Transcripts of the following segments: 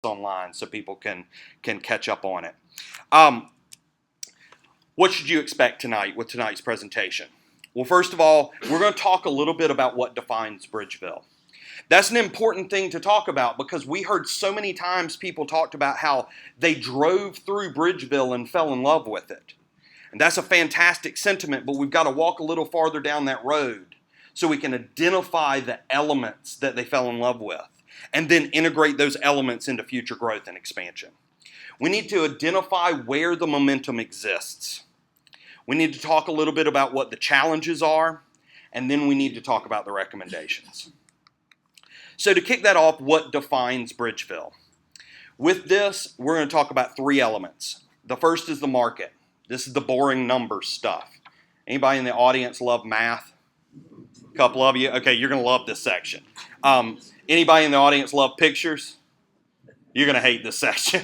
online so people can catch up on it. What should you expect tonight with tonight's presentation? Well, first of all, we're going to talk a little bit about what defines Bridgeville. That's an important thing to talk about because we heard so many times people talked about how they drove through Bridgeville and fell in love with it. And that's a fantastic sentiment, but we've got to walk a little farther down that road so we can identify the elements that they fell in love with and then integrate those elements into future growth and expansion. We need to identify where the momentum exists. We need to talk a little bit about what the challenges are, and then we need to talk about the recommendations. So to kick that off, what defines Bridgeville? With this, we're going to talk about three elements. The first is the market. This is the boring numbers stuff. Anybody in the audience love math? A couple of you? Okay, you're going to love this section. Anybody in the audience love pictures? You're going to hate this section.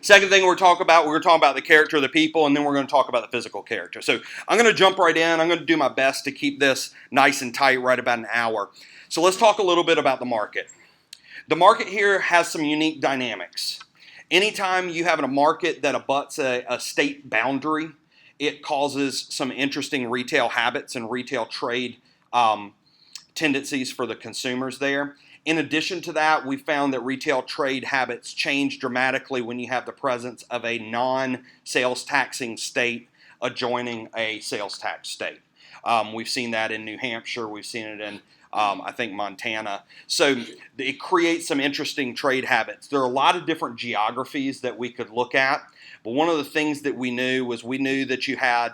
Second thing we're going to talk about the character of the people, and then we're going to talk about the physical character. So I'm going to jump right in. I'm going to do my best to keep this nice and tight, right about an hour. So let's talk a little bit about the market. The market here has some unique dynamics. Anytime you have a market that abuts a state boundary, it causes some interesting retail habits and retail trade tendencies for the consumers there. In addition to that, we found that retail trade habits change dramatically when you have the presence of a non-sales taxing state adjoining a sales tax state. We've seen that in New Hampshire. We've seen it in I think Montana. So it creates some interesting trade habits. There are a lot of different geographies that we could look at, but one of the things that we knew that you had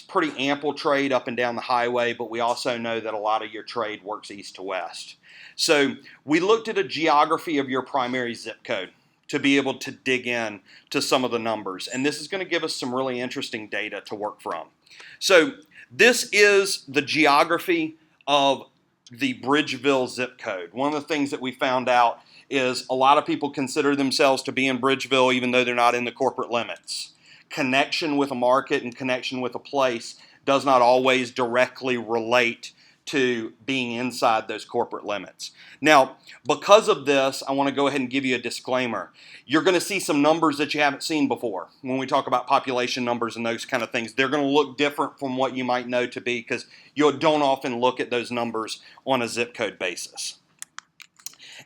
pretty ample trade up and down the highway, but we also know that a lot of your trade works east to west. So we looked at a geography of your primary zip code to be able to dig in to some of the numbers, and this is going to give us some really interesting data to work from. So this is the geography of the Bridgeville zip code. One of the things that we found out is a lot of people consider themselves to be in Bridgeville even though they're not in the corporate limits. Connection with a market and connection with a place does not always directly relate to being inside those corporate limits. Now, because of this, I want to go ahead and give you a disclaimer. You're going to see some numbers that you haven't seen before. When we talk about population numbers and those kind of things, they're going to look different from what you might know to be because you don't often look at those numbers on a zip code basis.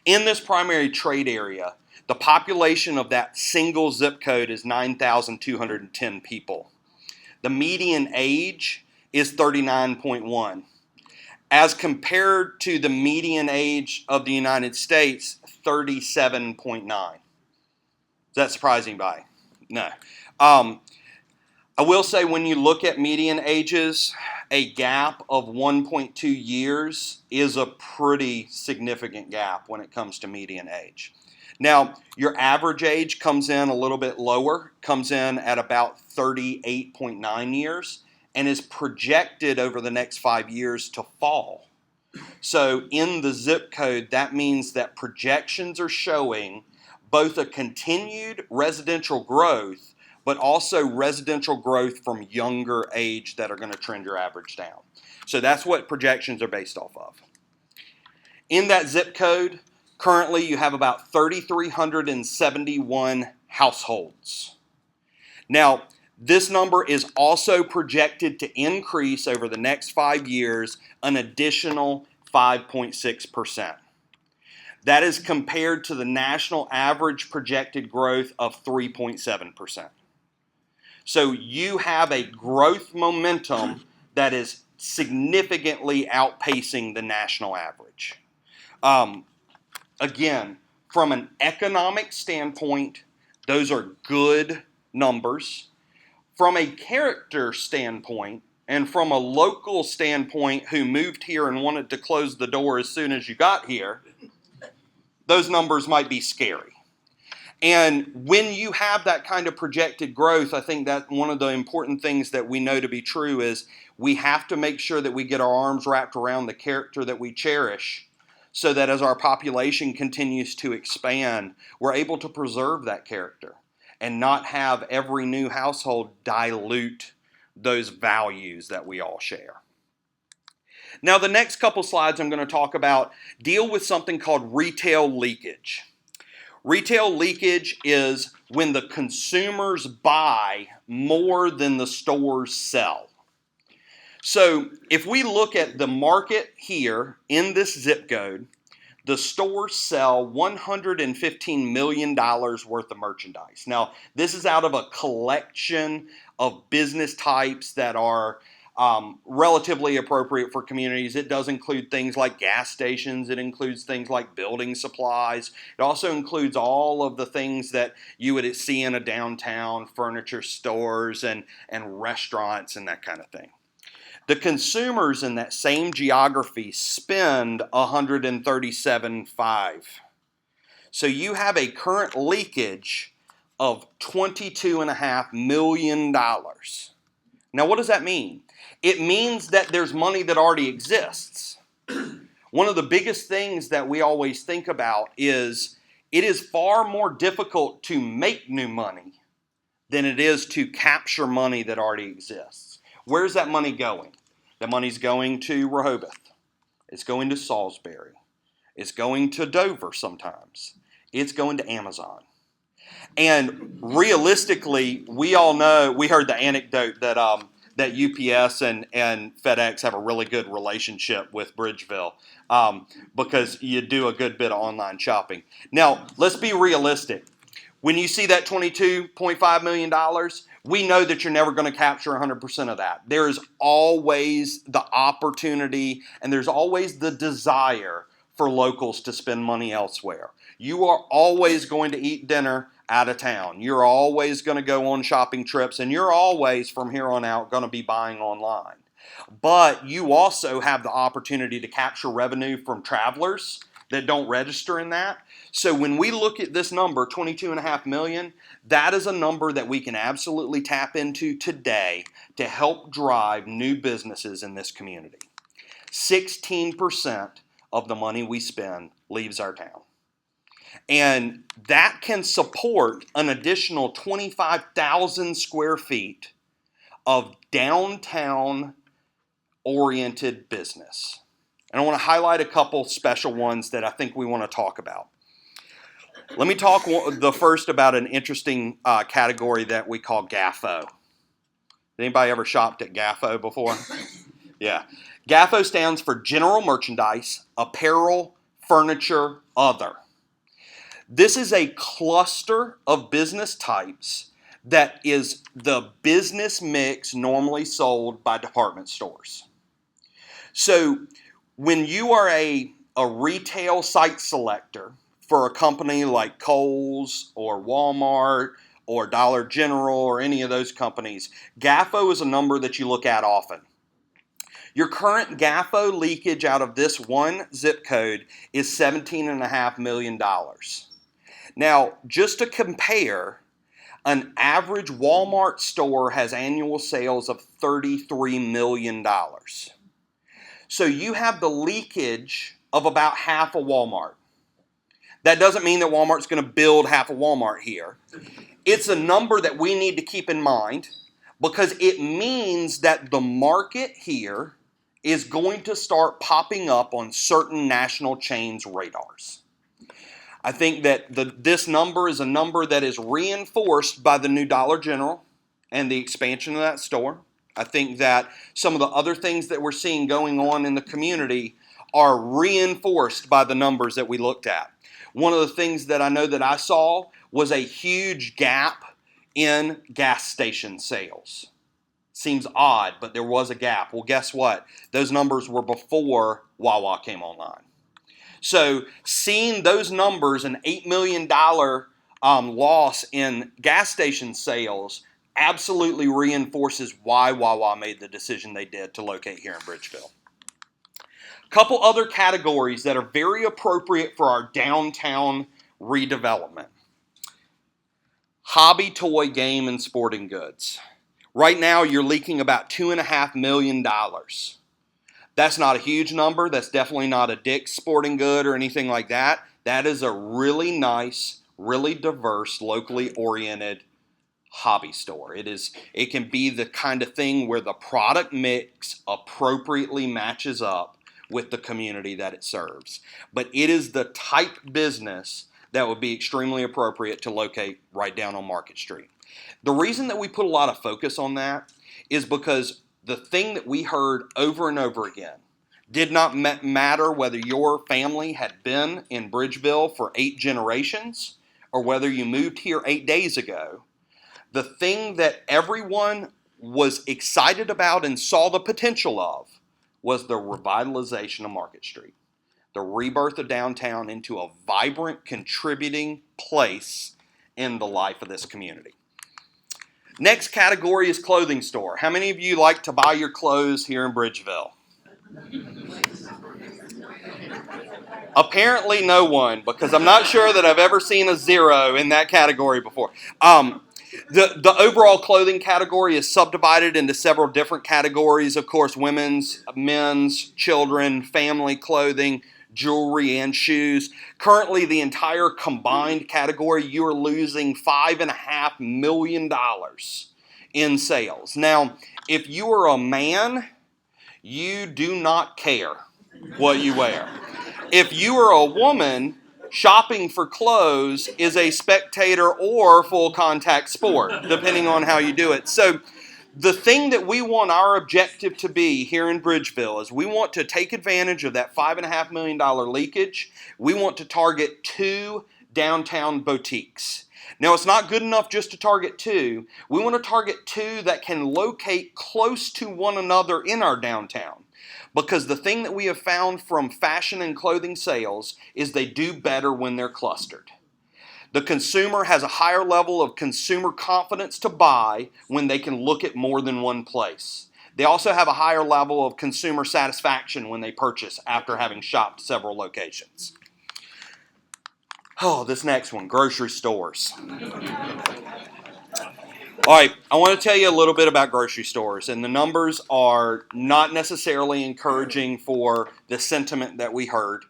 In this primary trade area, the population of that single zip code is 9,210 people. The median age is 39.1. As compared to the median age of the United States, 37.9. Does that surprise anybody? No. I will say when you look at median ages, a gap of 1.2 years is a pretty significant gap when it comes to median age. Now, your average age comes in a little bit lower, comes in at about 38.9 years, and is projected over the next 5 years to fall. So in the zip code, that means that projections are showing both a continued residential growth, but also residential growth from younger age that are going to trend your average down. So that's what projections are based off of. In that zip code, currently you have about 3,371 households. Now, this number is also projected to increase over the next 5 years an additional 5.6%. That is compared to the national average projected growth of 3.7%. So you have a growth momentum that is significantly outpacing the national average. Again, from an economic standpoint, those are good numbers. From a character standpoint and from a local standpoint who moved here and wanted to close the door as soon as you got here, those numbers might be scary. And when you have that kind of projected growth, I think that one of the important things that we know to be true is we have to make sure that we get our arms wrapped around the character that we cherish so that as our population continues to expand, we're able to preserve that character and not have every new household dilute those values that we all share. Now, the next couple slides I'm going to talk about deal with something called retail leakage. Retail leakage is when the consumers buy more than the stores sell. So if we look at the market here in this zip code, the stores sell $115 million worth of merchandise. Now, this is out of a collection of business types that are relatively appropriate for communities. It does include things like gas stations. It includes things like building supplies. It also includes all of the things that you would see in a downtown, furniture stores and restaurants and that kind of thing. The consumers in that same geography spend $137.5. So you have a current leakage of $22.5 million. Now, what does that mean? It means that there's money that already exists. One of the biggest things that we always think about is it is far more difficult to make new money than it is to capture money that already exists. Where's that money going? That money's going to Rehoboth. It's going to Salisbury. It's going to Dover sometimes. It's going to Amazon. And realistically, we all know, we heard the anecdote that that UPS and FedEx have a really good relationship with Bridgeville because you do a good bit of online shopping. Now, let's be realistic. When you see that $22.5 million, we know that you're never going to capture 100% of that. There is always the opportunity and there's always the desire for locals to spend money elsewhere. You are always going to eat dinner out of town. You're always going to go on shopping trips, and you're always, from here on out, going to be buying online. But you also have the opportunity to capture revenue from travelers that don't register in that. So when we look at this number, $22.5 million, that is a number that we can absolutely tap into today to help drive new businesses in this community. 16% of the money we spend leaves our town. And that can support an additional 25,000 square feet of downtown-oriented business. And I want to highlight a couple special ones that I think we want to talk about. Let me talk the first about an interesting category that we call GAFO. Anybody ever shopped at GAFO before? Yeah. GAFO stands for General Merchandise, Apparel, Furniture, Other. This is a cluster of business types that is the business mix normally sold by department stores. So when you are a retail site selector for a company like Kohl's or Walmart or Dollar General or any of those companies, GAFO is a number that you look at often. Your current GAFO leakage out of this one zip code is $17.5 million. Now, just to compare, an average Walmart store has annual sales of $33 million. So you have the leakage of about half a Walmart. That doesn't mean that Walmart's going to build half a Walmart here. It's a number that we need to keep in mind because it means that the market here is going to start popping up on certain national chains' radars. I think that this number is a number that is reinforced by the new Dollar General and the expansion of that store. I think that some of the other things that we're seeing going on in the community are reinforced by the numbers that we looked at. One of the things that I know that I saw was a huge gap in gas station sales. Seems odd, but there was a gap. Well, guess what? Those numbers were before Wawa came online. So seeing those numbers, an $8 million loss in gas station sales, absolutely reinforces why Wawa made the decision they did to locate here in Bridgeville. A couple other categories that are very appropriate for our downtown redevelopment. Hobby, toy, game, and sporting goods. Right now, you're leaking about $2.5 million. That's not a huge number. That's definitely not a Dick's Sporting Good or anything like that. That is a really nice, really diverse, locally oriented hobby store. It can be the kind of thing where the product mix appropriately matches up with the community that it serves. But it is the type business that would be extremely appropriate to locate right down on Market Street. The reason that we put a lot of focus on that is because the thing that we heard over and over again did not matter whether your family had been in Bridgeville for 8 generations or whether you moved here 8 days ago. The thing that everyone was excited about and saw the potential of was the revitalization of Market Street, the rebirth of downtown into a vibrant, contributing place in the life of this community. Next category is clothing store. How many of you like to buy your clothes here in Bridgeville? Apparently no one, because I'm not sure that I've ever seen a 0 in that category before. The overall clothing category is subdivided into several different categories. Of course, women's, men's, children, family clothing, jewelry, and shoes. Currently, the entire combined category, you are losing $5.5 million in sales. Now, if you are a man, you do not care what you wear. If you are a woman, shopping for clothes is a spectator or full contact sport, depending on how you do it. So the thing that we want our objective to be here in Bridgeville is we want to take advantage of that $5.5 million leakage. We want to target 2 downtown boutiques. Now, it's not good enough just to target 2. We want to target 2 that can locate close to one another in our downtown. Because the thing that we have found from fashion and clothing sales is they do better when they're clustered. The consumer has a higher level of consumer confidence to buy when they can look at more than one place. They also have a higher level of consumer satisfaction when they purchase after having shopped several locations. Oh, this next one, grocery stores. All right, I want to tell you a little bit about grocery stores, and the numbers are not necessarily encouraging for the sentiment that we heard.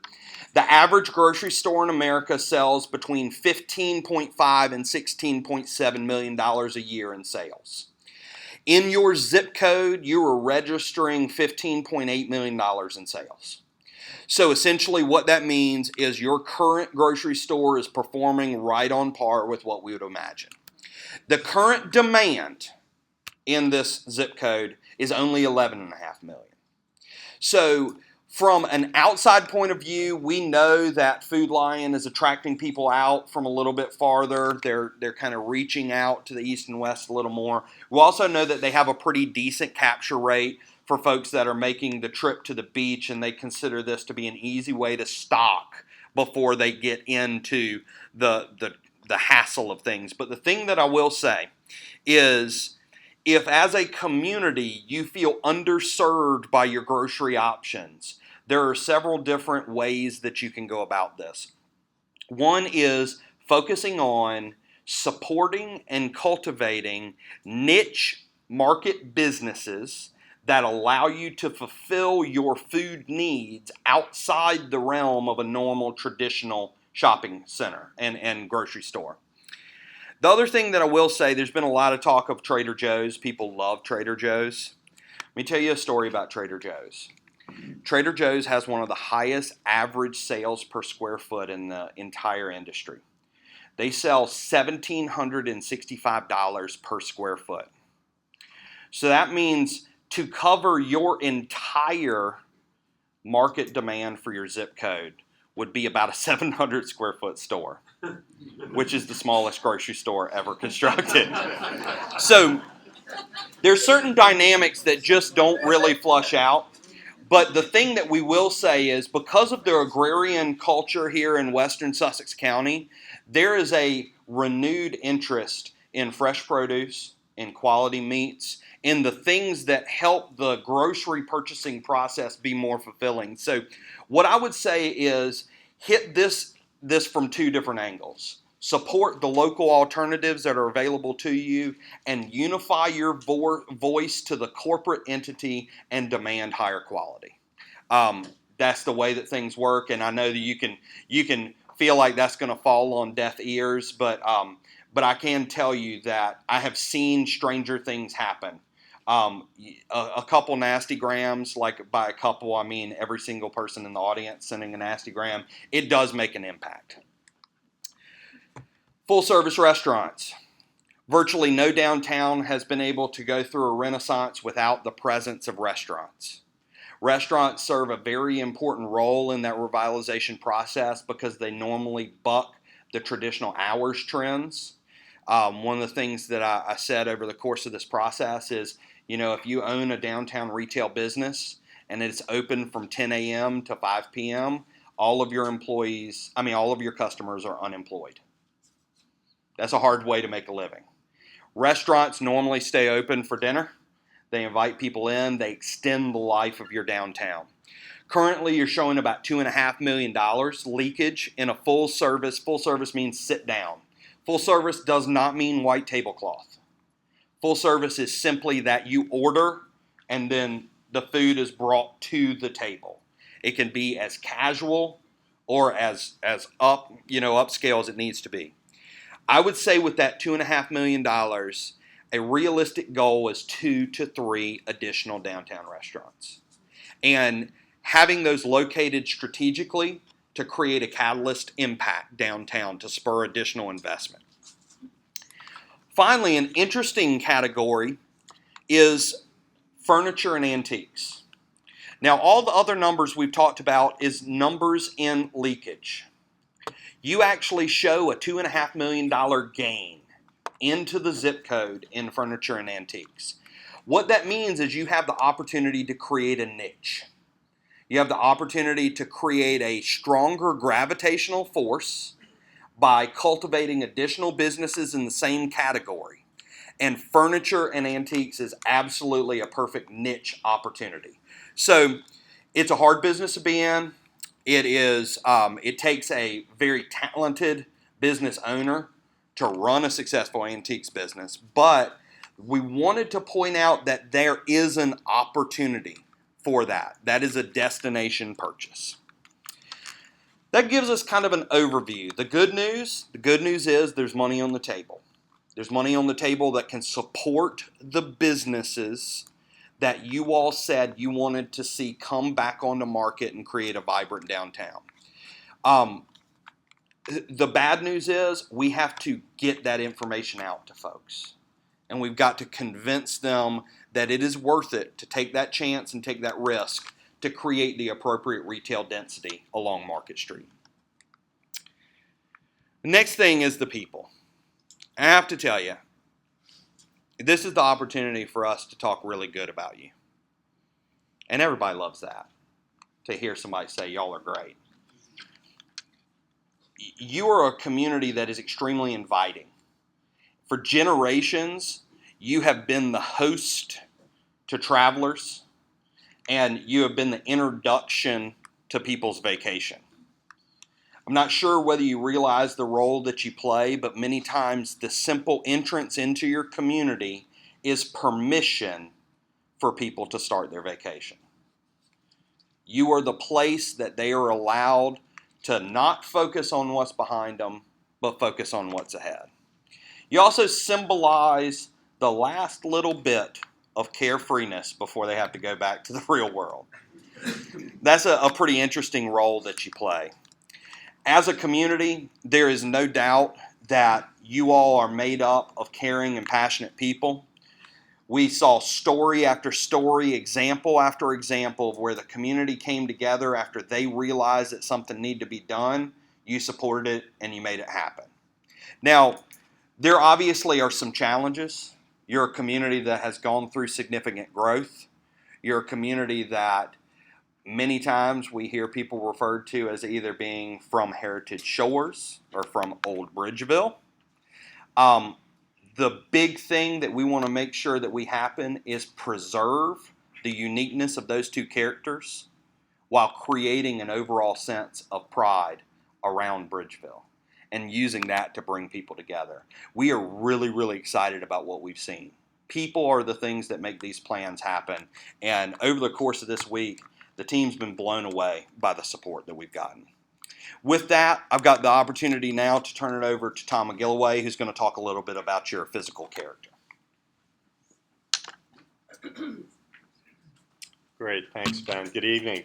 The average grocery store in America sells between $15.5 and $16.7 million a year in sales. In your zip code, you are registering $15.8 million in sales. So essentially what that means is your current grocery store is performing right on par with what we would imagine. The current demand in this zip code is only 11.5 million. So from an outside point of view, we know that Food Lion is attracting people out from a little bit farther. They're kind of reaching out to the east and west a little more. We also know that they have a pretty decent capture rate for folks that are making the trip to the beach, and they consider this to be an easy way to stock before they get into the hassle of things. But the thing that I will say is, if as a community you feel underserved by your grocery options, there are several different ways that you can go about this. One is focusing on supporting and cultivating niche market businesses that allow you to fulfill your food needs outside the realm of a normal traditional shopping center and grocery store. The other thing that I will say, there's been a lot of talk of Trader Joe's. People love Trader Joe's. Let me tell you a story about Trader Joe's. Trader Joe's has one of the highest average sales per square foot in the entire industry. They sell $1,765 per square foot. So that means to cover your entire market demand for your zip code would be about a 700 square foot store, which is the smallest grocery store ever constructed. So there's certain dynamics that just don't really flush out. But the thing that we will say is, because of the agrarian culture here in western Sussex County, there is a renewed interest in fresh produce, in quality meats, in the things that help the grocery purchasing process be more fulfilling. So what I would say is hit this from 2 different angles. Support the local alternatives that are available to you and unify your voice to the corporate entity and demand higher quality. That's the way that things work, and I know that you can feel like that's going to fall on deaf ears, but I can tell you that I have seen stranger things happen. A couple nasty grams, like by a couple I mean every single person in the audience sending a nasty gram, it does make an impact. Full service restaurants. Virtually no downtown has been able to go through a renaissance without the presence of restaurants. Restaurants serve a very important role in that revitalization process because they normally buck the traditional hours trends. One of the things that I said over the course of this process is, if you own a downtown retail business and it's open from 10 a.m. to 5 p.m., all of your customers are unemployed. That's a hard way to make a living. Restaurants normally stay open for dinner. They invite people in. They extend the life of your downtown. Currently, you're showing about $2.5 million leakage in a full service. Full service means sit down. Full service does not mean white tablecloth. Full service is simply that you order and then the food is brought to the table. It can be as casual or as upscale as it needs to be. I would say with that $2.5 million, a realistic goal is 2 to 3 additional downtown restaurants. And having those located strategically to create a catalyst impact downtown to spur additional investment. Finally, an interesting category is furniture and antiques. Now, all the other numbers we've talked about is numbers in leakage. You actually show a $2.5 million gain into the zip code in furniture and antiques. What that means is you have the opportunity to create a niche. You have the opportunity to create a stronger gravitational force by cultivating additional businesses in the same category. And furniture and antiques is absolutely a perfect niche opportunity. So it's a hard business to be in. It takes a very talented business owner to run a successful antiques business, but we wanted to point out that there is an opportunity for that. That is a destination purchase. That gives us kind of an overview. The good news is there's money on the table. There's money on the table that can support the businesses that you all said you wanted to see come back on the market and create a vibrant downtown. The bad news is we have to get that information out to folks. And we've got to convince them that it is worth it to take that chance and take that risk to create the appropriate retail density along Market Street. The next thing is the people. I have to tell you, this is the opportunity for us to talk really good about you. And everybody loves that, to hear somebody say, y'all are great. You are a community that is extremely inviting. For generations, you have been the host to travelers, and you have been the introduction to people's vacation. I'm not sure whether you realize the role that you play, but many times the simple entrance into your community is permission for people to start their vacation. You are the place that they are allowed to not focus on what's behind them, but focus on what's ahead. You also symbolize the last little bit of carefreeness before they have to go back to the real world. That's a pretty interesting role that you play. As a community, there is no doubt that you all are made up of caring and passionate people. We saw story after story, example after example of where the community came together after they realized that something needed to be done. You supported it and you made it happen. Now, there obviously are some challenges. You're a community that has gone through significant growth. You're a community that many times we hear people referred to as either being from Heritage Shores or from Old Bridgeville. The big thing that we want to make sure that we happen is preserve the uniqueness of those two characters while creating an overall sense of pride around Bridgeville and using that to bring people together. We are really, really excited about what we've seen. People are the things that make these plans happen. And over the course of this week, the team's been blown away by the support that we've gotten. With that, I've got the opportunity now to turn it over to Tom McGilloway, who's going to talk a little bit about your physical character. Great, thanks, Ben. Good evening.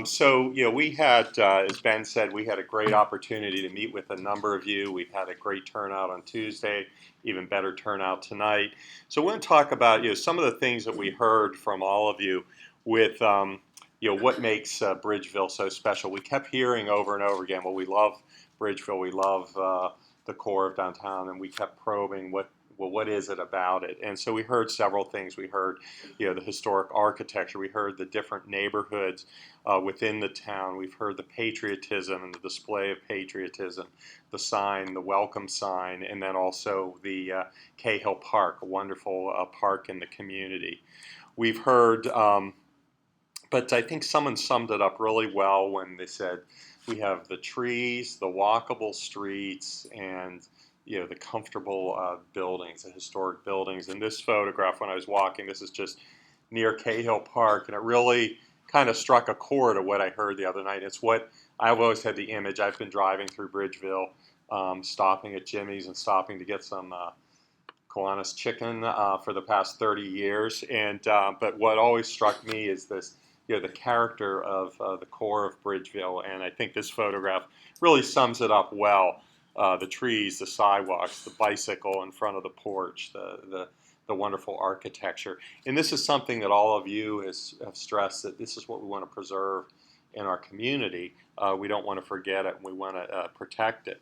So, we had, as Ben said, we had a great opportunity to meet with a number of you. We've had a great turnout on Tuesday, even better turnout tonight. So, we're going to talk about, some of the things that we heard from all of you with, what makes Bridgeville so special. We kept hearing over and over again, well, we love Bridgeville, we love the core of downtown, and we kept probing what is it about it? And so we heard several things. We heard, the historic architecture. We heard the different neighborhoods within the town. We've heard the patriotism and the display of patriotism, the sign, the welcome sign, and then also the Cahill Park, a wonderful park in the community. We've heard, but I think someone summed it up really well when they said we have the trees, the walkable streets, and the comfortable buildings, the historic buildings. In this photograph, when I was walking, this is just near Cahill Park, and it really kind of struck a chord of what I heard the other night. It's what I've always had the image. I've been driving through Bridgeville, stopping at Jimmy's and stopping to get some Kiwanis chicken for the past 30 years. And but what always struck me is this, the character of the core of Bridgeville, and I think this photograph really sums it up well. The trees, the sidewalks, the bicycle in front of the porch, the wonderful architecture. And this is something that all of you have stressed, that this is what we want to preserve in our community. We don't want to forget it, and we want to protect it.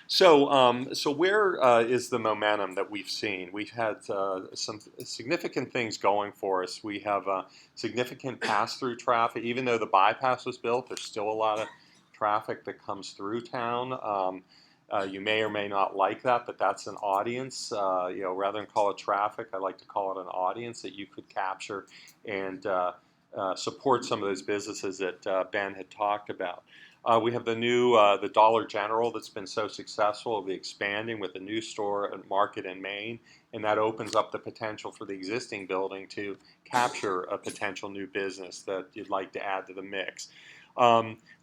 So where is the momentum that we've seen? We've had some significant things going for us. We have significant pass-through traffic. Even though the bypass was built, there's still a lot of traffic that comes through town. You may or may not like that, but that's an audience. Rather than call it traffic, I like to call it an audience that you could capture and support some of those businesses that Ben had talked about. We have the new the Dollar General that's been so successful. It'll be expanding with a new store at Market in Maine, and that opens up the potential for the existing building to capture a potential new business that you'd like to add to the mix.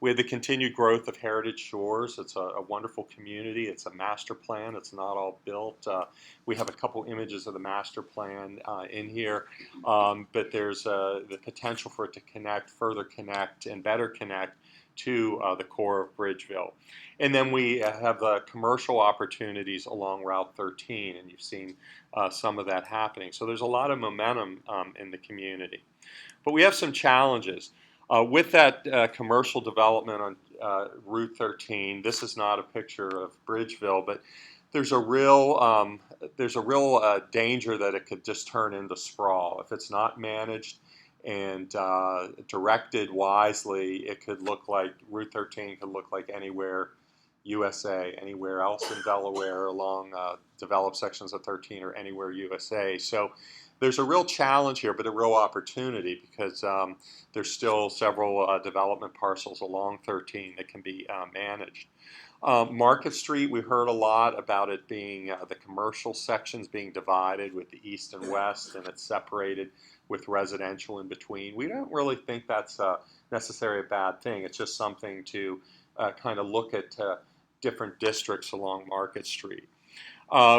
We have the continued growth of Heritage Shores. It's a wonderful community. It's a master plan. It's not all built. We have a couple images of the master plan in here, but there's the potential for it to further connect, and better connect to the core of Bridgeville. And then we have commercial opportunities along Route 13, and you've seen some of that happening. So there's a lot of momentum in the community. But we have some challenges. With that commercial development on Route 13, this is not a picture of Bridgeville, but there's a real danger that it could just turn into sprawl if it's not managed and directed wisely. It could look like Route 13 could look like anywhere USA, anywhere else in Delaware along developed sections of 13, or anywhere USA. So there's a real challenge here, but a real opportunity, because there's still several development parcels along 13 that can be managed. Market Street, we heard a lot about it being the commercial sections being divided with the east and west, and it's separated with residential in between. We don't really think that's necessarily a bad thing. It's just something to kind of look at different districts along Market Street.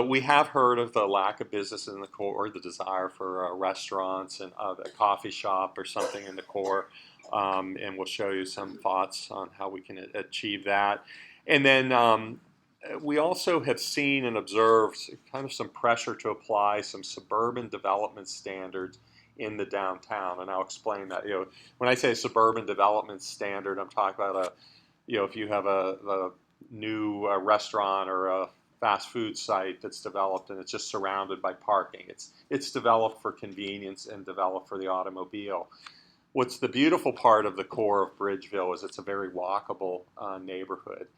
We have heard of the lack of business in the core, the desire for restaurants and a coffee shop or something in the core, and we'll show you some thoughts on how we can achieve that. And then we also have seen and observed kind of some pressure to apply some suburban development standards in the downtown, and I'll explain that. When I say suburban development standard, I'm talking about if you have a new restaurant or a fast food site that's developed and it's just surrounded by parking. It's developed for convenience and developed for the automobile. What's the beautiful part of the core of Bridgeville is it's a very walkable neighborhood.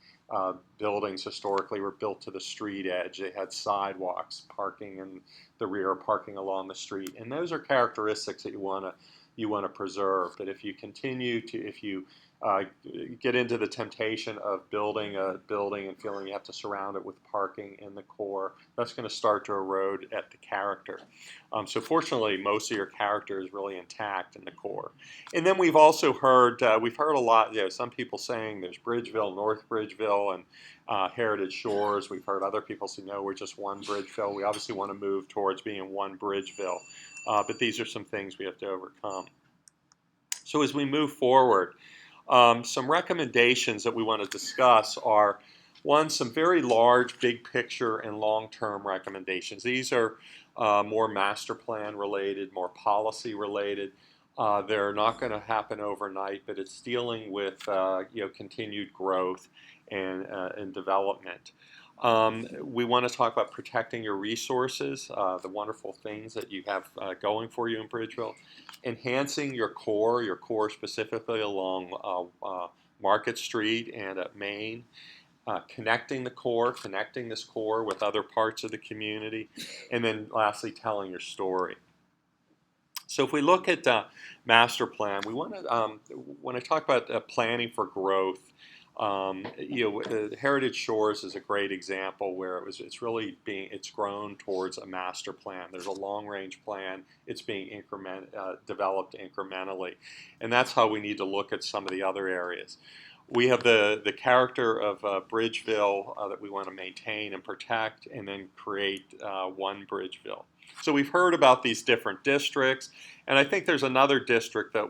Buildings historically were built to the street edge. They had sidewalks, parking in the rear, parking along the street, and those are characteristics that you want to preserve. But if you get into the temptation of building a building and feeling you have to surround it with parking in the core, that's going to start to erode at the character. So fortunately, most of your character is really intact in the core. And then we've also heard, a lot, some people saying there's Bridgeville, North Bridgeville, and Heritage Shores. We've heard other people say, no, we're just one Bridgeville. We obviously want to move towards being one Bridgeville. But these are some things we have to overcome. So as we move forward, some recommendations that we want to discuss are, one, some very large, big picture and long-term recommendations. These are more master plan related, more policy related. They're not going to happen overnight, but it's dealing with continued growth and development. We want to talk about protecting your resources, the wonderful things that you have going for you in Bridgeville, enhancing your core specifically along Market Street and at Main, connecting this core with other parts of the community, and then lastly, telling your story. So if we look at master plan, we want to, when I talk about planning for growth, Heritage Shores is a great example where it's grown towards a master plan. There's a long-range plan. It's being developed incrementally, and that's how we need to look at some of the other areas. We have the character of Bridgeville that we want to maintain and protect, and then create one Bridgeville. So we've heard about these different districts, and I think there's another district that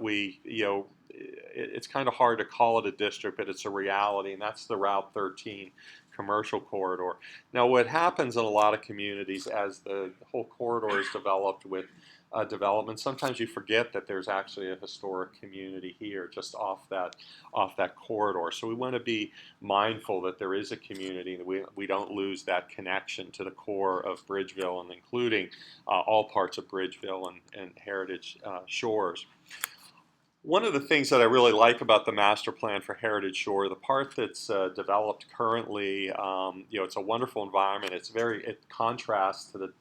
it's kind of hard to call it a district, but it's a reality, and that's the Route 13 commercial corridor. Now, what happens in a lot of communities as the whole corridor is developed with development, sometimes you forget that there's actually a historic community here just off that corridor. So we want to be mindful that there is a community, that we don't lose that connection to the core of Bridgeville, and including all parts of Bridgeville and Heritage Shores. One of the things that I really like about the master plan for Heritage Shore, the part that's developed currently, it's a wonderful environment. It contrasts to the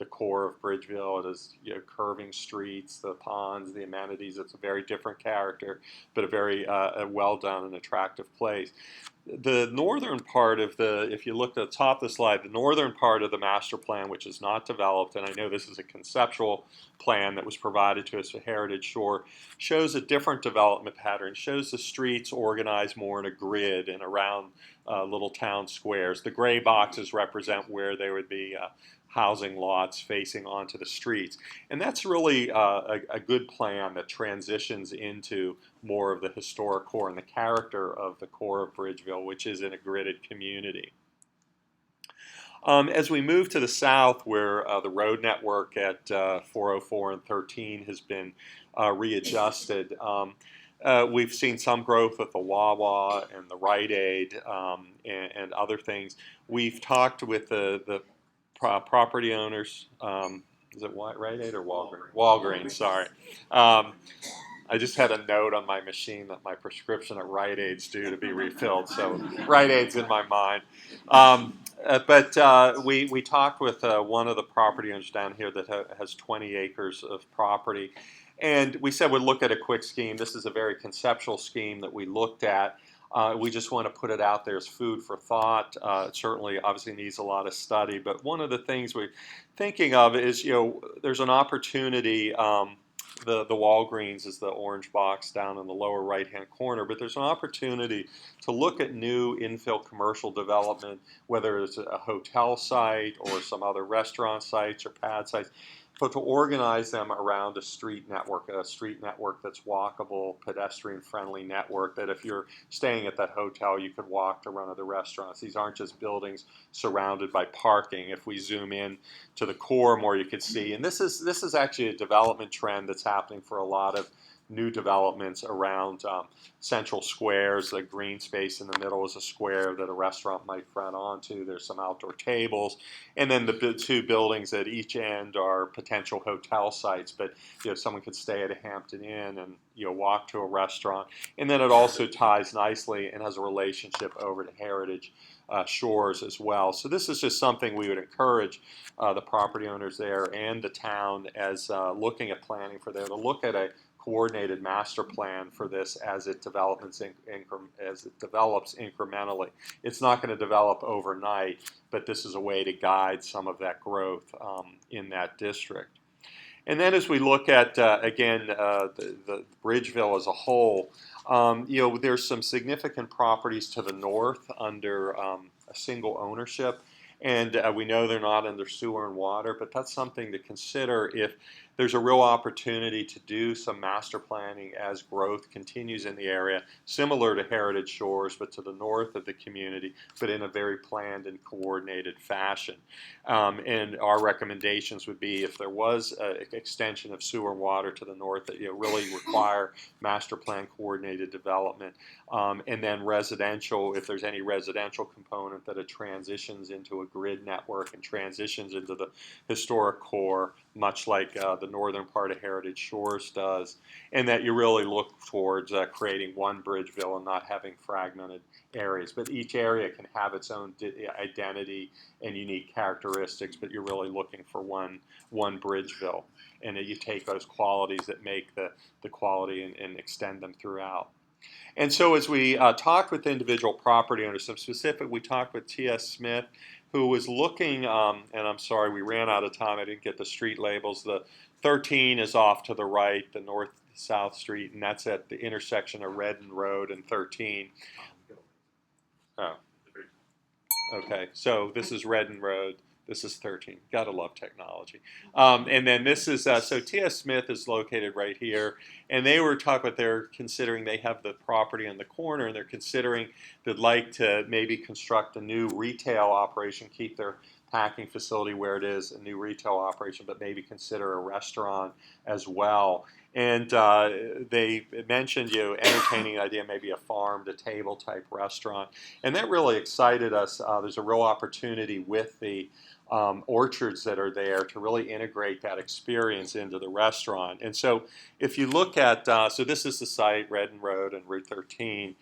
core of Bridgeville. It is curving streets, the ponds, the amenities. It's a very different character, but a very well done and attractive place. The northern part of if you look at the top of the slide, the northern part of the master plan, which is not developed, and I know this is a conceptual plan that was provided to us for Heritage Shore, shows a different development pattern, shows the streets organized more in a grid and around little town squares. The gray boxes represent where there would be housing lots facing onto the streets. And that's really a good plan that transitions into more of the historic core and the character of the core of Bridgeville, which is in a gridded community. As we move to the south, where the road network at 404 and 13 has been readjusted, we've seen some growth with the Wawa and the Rite Aid and other things. We've talked with the property owners. Is it Rite Aid or Walgreens? Walgreens, sorry. I just had a note on my machine that my prescription at Rite Aid's due to be refilled, so Rite Aid's in my mind. But we talked with one of the property owners down here that has 20 acres of property, and we said we'd look at a quick scheme. This is a very conceptual scheme that we looked at. We just want to put it out there as food for thought. It certainly, obviously, needs a lot of study. But one of the things we're thinking of is, there's an opportunity. The Walgreens is the orange box down in the lower right-hand corner. But there's an opportunity to look at new infill commercial development, whether it's a hotel site or some other restaurant sites or pad sites, but to organize them around a street network that's walkable, pedestrian-friendly network, that if you're staying at that hotel, you could walk to one of the restaurants. These aren't just buildings surrounded by parking. If we zoom in to the core more, you could see, and this is actually a development trend that's happening for a lot of new developments around central squares. The green space in the middle is a square that a restaurant might front onto. There's some outdoor tables, and then the two buildings at each end are potential hotel sites. But someone could stay at a Hampton Inn and walk to a restaurant, and then it also ties nicely and has a relationship over to Heritage Shores as well. So this is just something we would encourage the property owners there and the town as looking at planning for there to look at a coordinated master plan for this as it develops incrementally. It's not going to develop overnight, but this is a way to guide some of that growth in that district. And then as we look at, again, the Bridgeville as a whole, there's some significant properties to the north under a single ownership. And we know they're not under sewer and water, but that's something to consider if there's a real opportunity to do some master planning as growth continues in the area, similar to Heritage Shores, but to the north of the community, but in a very planned and coordinated fashion. And our recommendations would be, if there was an extension of sewer and water to the north, that really require master plan coordinated development, and then residential, if there's any residential component, that it transitions into a grid network and transitions into the historic core, much like the northern part of Heritage Shores does, and that you really look towards creating one Bridgeville and not having fragmented areas. But each area can have its own identity and unique characteristics, but you're really looking for one Bridgeville, and you take those qualities that make the quality and extend them throughout. And so as we talked with individual property owners, some specific, we talked with T.S. Smith, who was looking, and I'm sorry, we ran out of time, I didn't get the street labels. The 13 is off to the right, the north-south street, and that's at the intersection of Redden Road and 13. Oh, okay, so this is Redden Road. This is 13. Gotta love technology. And then this is, so T.S. Smith is located right here. And they were talking about they're considering, they have the property on the corner, and they're considering they'd like to maybe construct a new retail operation, keep their packing facility where it is, a new retail operation, but maybe consider a restaurant as well. And they mentioned entertaining the idea, maybe a farm-to-table type restaurant. And that really excited us. There's a real opportunity with the orchards that are there to really integrate that experience into the restaurant. And so if you look at, so this is the site, Redden Road and Route 13.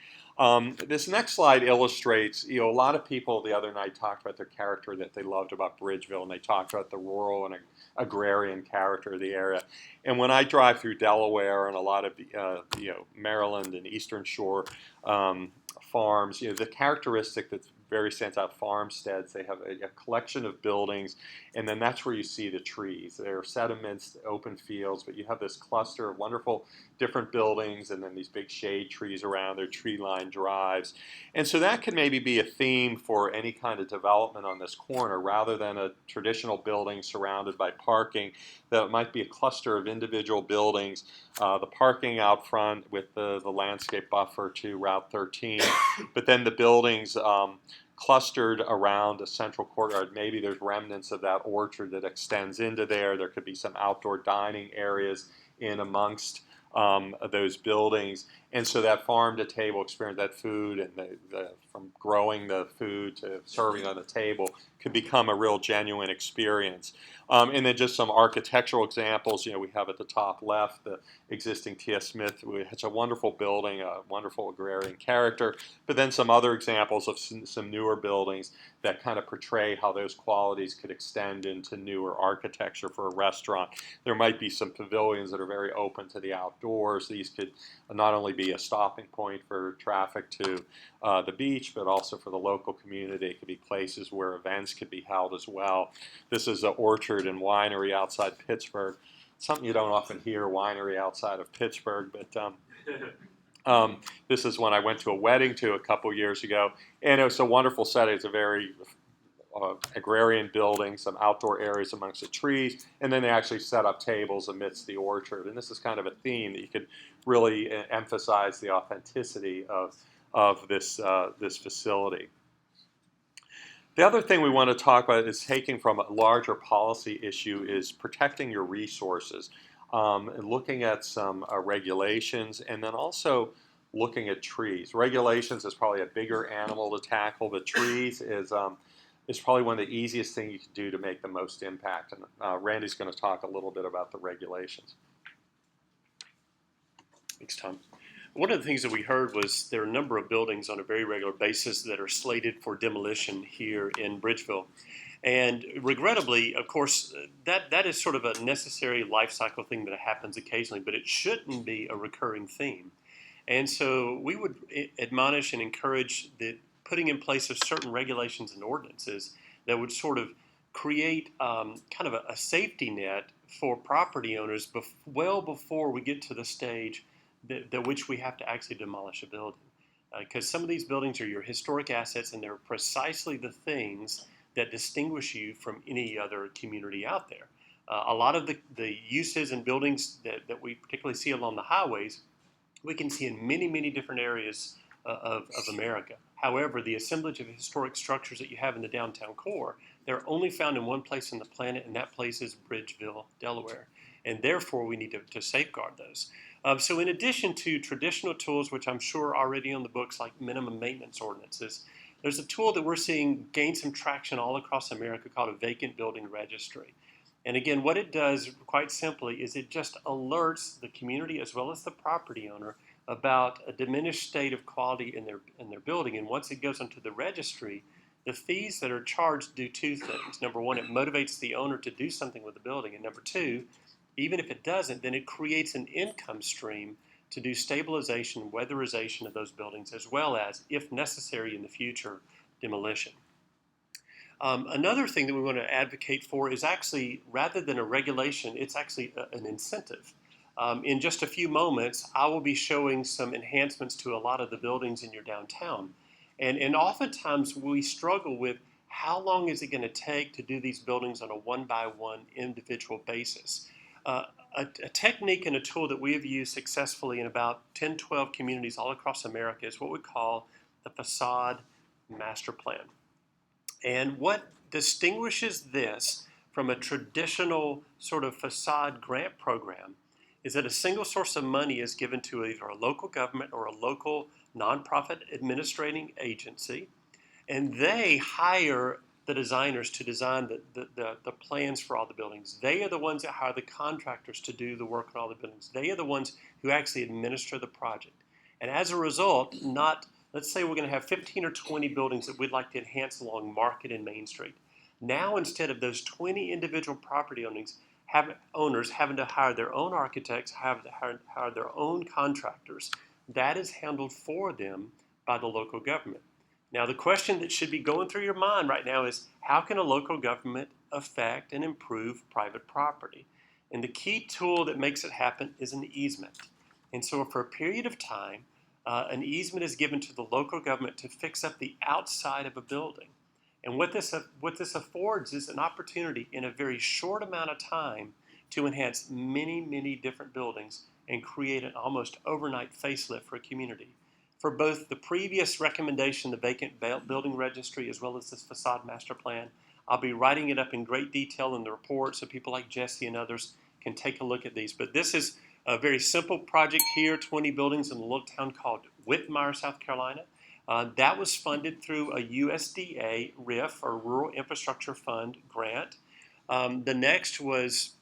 This next slide illustrates, a lot of people the other night talked about their character that they loved about Bridgeville, and they talked about the rural and agrarian character of the area. And when I drive through Delaware and a lot of Maryland and Eastern Shore farms, the characteristic that's very stands out, farmsteads, they have a collection of buildings, and then that's where you see the trees. There are sediments, open fields, but you have this cluster of wonderful different buildings, and then these big shade trees around their tree-lined drives. And so that could maybe be a theme for any kind of development on this corner, rather than a traditional building surrounded by parking. That might be a cluster of individual buildings, the parking out front with the landscape buffer to Route 13, but then the buildings clustered around a central courtyard. Maybe there's remnants of that orchard that extends into there. There could be some outdoor dining areas in amongst those buildings. And so that farm-to-table experience, that food, and from growing the food to serving on the table, could become a real genuine experience. And then just some architectural examples. We have at the top left the existing T.S. Smith. It's a wonderful building, a wonderful agrarian character. But then some other examples of some newer buildings that kind of portray how those qualities could extend into newer architecture for a restaurant. There might be some pavilions that are very open to the outdoors. These could not only be a stopping point for traffic to the beach, but also for the local community. It could be places where events could be held as well. This is an orchard and winery outside Pittsburgh. Something you don't often hear, winery outside of Pittsburgh, but this is one I went to a wedding to a couple years ago, and it was a wonderful setting. It's a very agrarian building, some outdoor areas amongst the trees, and then they actually set up tables amidst the orchard. And this is kind of a theme that you could really emphasize the authenticity of this facility. The other thing we want to talk about is taking from a larger policy issue is protecting your resources, and looking at some regulations, and then also looking at trees. Regulations is probably a bigger animal to tackle, but trees is probably one of the easiest things you can do to make the most impact. And Randy's going to talk a little bit about the regulations. Thanks, Tom. One of the things that we heard was there are a number of buildings on a very regular basis that are slated for demolition here in Bridgeville. And regrettably, of course, that is sort of a necessary life cycle thing that happens occasionally, but it shouldn't be a recurring theme. And so we would admonish and encourage that putting in place of certain regulations and ordinances that would sort of create kind of a safety net for property owners well before we get to the stage that which we have to actually demolish a building. Because some of these buildings are your historic assets, and they're precisely the things that distinguish you from any other community out there. A lot of the uses and buildings that we particularly see along the highways, we can see in many, many different areas of America. However, the assemblage of historic structures that you have in the downtown core, they're only found in one place on the planet, and that place is Bridgeville, Delaware. And therefore, we need to safeguard those. So in addition to traditional tools, which I'm sure are already on the books, like minimum maintenance ordinances, there's a tool that we're seeing gain some traction all across America called a vacant building registry. And again, what it does, quite simply, is it just alerts the community as well as the property owner about a diminished state of quality in their building. And once it goes onto the registry, the fees that are charged do two things. Number one, it motivates the owner to do something with the building. And number two, even if it doesn't, then it creates an income stream to do stabilization, weatherization of those buildings, as well as, if necessary in the future, demolition. Another thing that we want to advocate for is actually, rather than a regulation, it's actually an incentive. In just a few moments, I will be showing some enhancements to a lot of the buildings in your downtown. And oftentimes we struggle with how long is it going to take to do these buildings on a one-by-one individual basis. A technique and a tool that we have used successfully in about 10, 12 communities all across America is what we call the facade master plan. And what distinguishes this from a traditional sort of facade grant program is that a single source of money is given to either a local government or a local nonprofit administrating agency, and they hire the designers to design the plans for all the buildings. They are the ones that hire the contractors to do the work on all the buildings. They are the ones who actually administer the project. And as a result, let's say we're going to have 15 or 20 buildings that we'd like to enhance along Market and Main Street. Now, instead of those 20 individual property owners having to hire their own architects, having to hire their own contractors, that is handled for them by the local government. Now, the question that should be going through your mind right now is, how can a local government affect and improve private property? And the key tool that makes it happen is an easement. And so for a period of time, an easement is given to the local government to fix up the outside of a building. And what this affords is an opportunity in a very short amount of time to enhance many, many different buildings and create an almost overnight facelift for a community. For both the previous recommendation, the vacant building registry, as well as this facade master plan, I'll be writing it up in great detail in the report so people like Jesse and others can take a look at these. But this is a very simple project here, 20 buildings in a little town called Whitmire, South Carolina. That was funded through a USDA RIF, or Rural Infrastructure Fund grant. The next was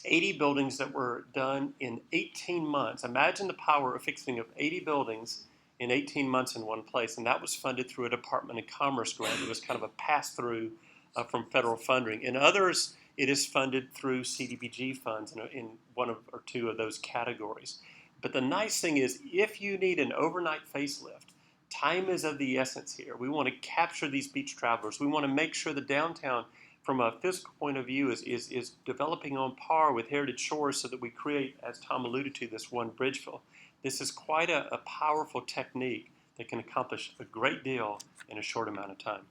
80 buildings that were done in 18 months. Imagine the power of fixing up 80 buildings in 18 months in one place, and that was funded through a Department of Commerce grant. It was kind of a pass-through from federal funding. In others, it is funded through CDBG funds in one or two of those categories. But the nice thing is, if you need an overnight facelift, time is of the essence here. We want to capture these beach travelers. We want to make sure the downtown, from a physical point of view, is developing on par with Heritage Shores so that we create, as Tom alluded to, this one Bridgeville. This is quite a powerful technique that can accomplish a great deal in a short amount of time.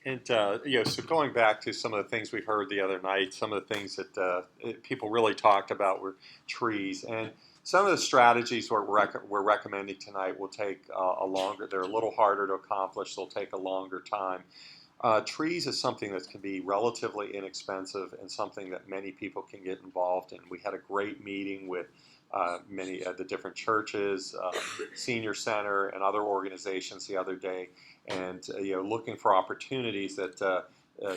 And so going back to some of the things we heard the other night, some of the things that people really talked about were trees, and some of the strategies we're recommending tonight will take a longer. They're a little harder to accomplish. They'll take a longer time. Trees is something that can be relatively inexpensive and something that many people can get involved in. We had a great meeting with many of the different churches, senior center, and other organizations the other day, and looking for opportunities that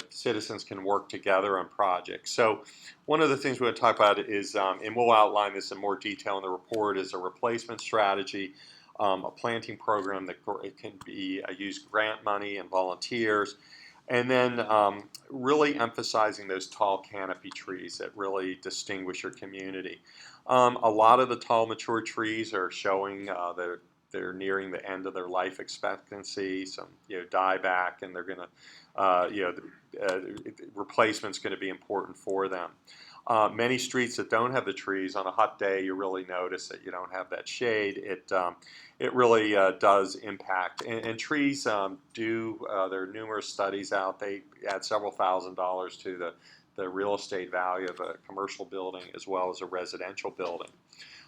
citizens can work together on projects. So one of the things we're going to talk about is, and we'll outline this in more detail in the report, is a replacement strategy, a planting program that it can be use grant money and volunteers, and then really emphasizing those tall canopy trees that really distinguish your community. A lot of the tall mature trees are showing they're nearing the end of their life expectancy, some dieback, and they're going to replacement's going to be important for them. Many streets that don't have the trees, on a hot day, you really notice that you don't have that shade. It really does impact. And trees there are numerous studies out. They add several $1,000s to the real estate value of a commercial building as well as a residential building.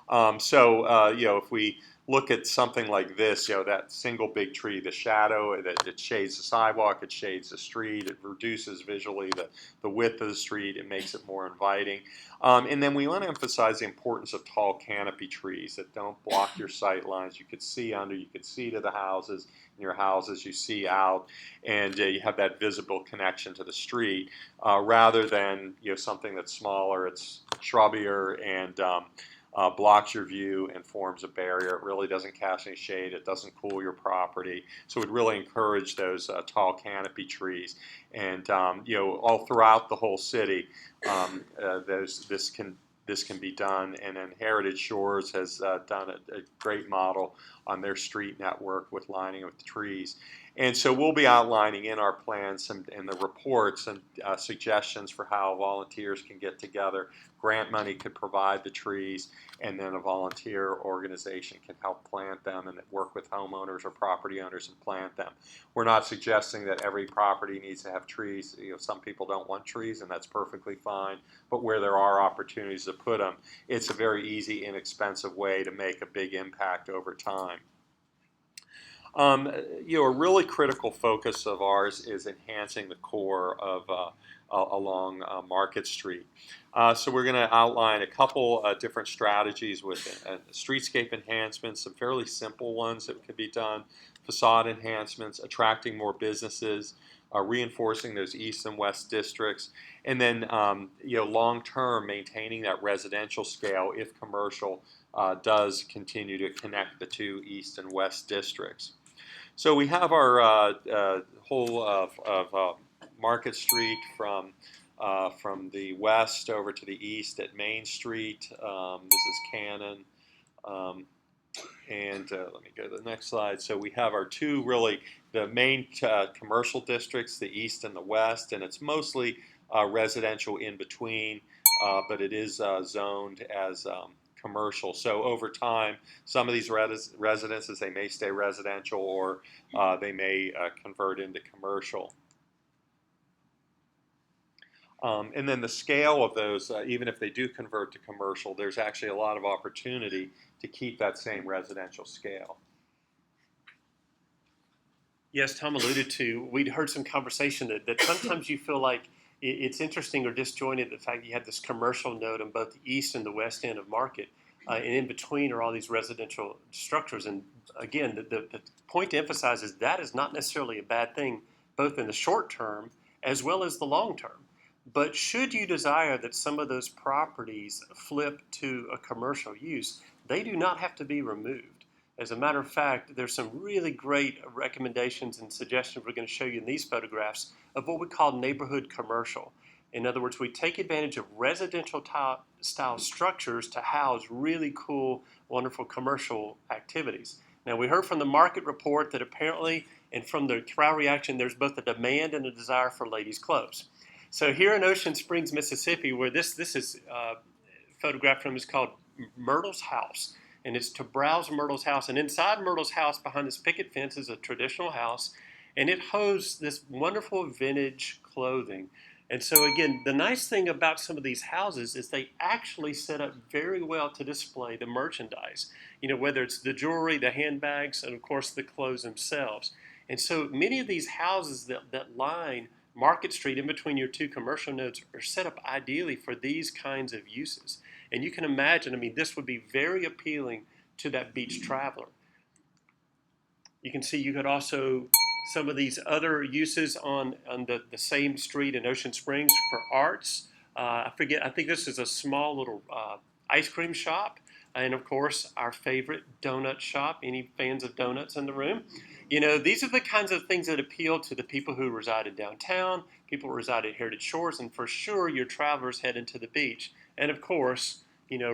If we look at something like this, that single big tree, the shadow, it shades the sidewalk, it shades the street, it reduces visually the width of the street, it makes it more inviting. And then we want to emphasize the importance of tall canopy trees that don't block your sight lines. You could see under, you could see to the houses, in your houses, you see out, and you have that visible connection to the street, rather than something that's smaller, it's shrubbier, and blocks your view and forms a barrier. It really doesn't cast any shade. It doesn't cool your property. So we'd really encourage those tall canopy trees. And all throughout the whole city, this can be done. And then Heritage Shores has done a great model on their street network with lining with trees. And so we'll be outlining in our plans and the reports and suggestions for how volunteers can get together. Grant money could provide the trees, and then a volunteer organization can help plant them and work with homeowners or property owners and plant them. We're not suggesting that every property needs to have trees. Some people don't want trees, and that's perfectly fine. But where there are opportunities to put them, it's a very easy, inexpensive way to make a big impact over time. A really critical focus of ours is enhancing the core of along Market Street. So we're going to outline a couple different strategies with streetscape enhancements, some fairly simple ones that could be done, facade enhancements, attracting more businesses, reinforcing those east and west districts, and then long-term maintaining that residential scale if commercial does continue to connect the two east and west districts. So we have our whole of Market Street from the west over to the east at Main Street. This is Cannon. And let me go to the next slide. So we have our two the main commercial districts, the east and the west, and it's mostly residential in between, but it is zoned as commercial. So over time, some of these residences, they may stay residential, or they may convert into commercial. And then the scale of those, even if they do convert to commercial, there's actually a lot of opportunity to keep that same residential scale. Yes, Tom alluded to, we'd heard some conversation that sometimes you feel like it's interesting or disjointed, the fact that you have this commercial node on both the east and the west end of Market, and in between are all these residential structures. And again, the point to emphasize is that is not necessarily a bad thing, both in the short term as well as the long term. But should you desire that some of those properties flip to a commercial use, they do not have to be removed. As a matter of fact, there's some really great recommendations and suggestions we're going to show you in these photographs of what we call neighborhood commercial. In other words, we take advantage of residential style structures to house really cool, wonderful commercial activities. Now, we heard from the market report that apparently, and from the crowd reaction, there's both a demand and a desire for ladies' clothes. So here in Ocean Springs, Mississippi, where this is photographed from, is called Myrtle's House. And it's to browse Myrtle's house. And inside Myrtle's house, behind this picket fence, is a traditional house. And it hosts this wonderful vintage clothing. And so again, the nice thing about some of these houses is they actually set up very well to display the merchandise. Whether it's the jewelry, the handbags, and of course the clothes themselves. And so many of these houses that line Market Street in between your two commercial nodes are set up ideally for these kinds of uses. And you can imagine, this would be very appealing to that beach traveler. You can see you could also, some of these other uses on the same street in Ocean Springs for arts. I think this is a small little ice cream shop. And of course, our favorite donut shop. Any fans of donuts in the room? These are the kinds of things that appeal to the people who reside in downtown, people who reside at Heritage Shores, and for sure your travelers heading to the beach. And of course,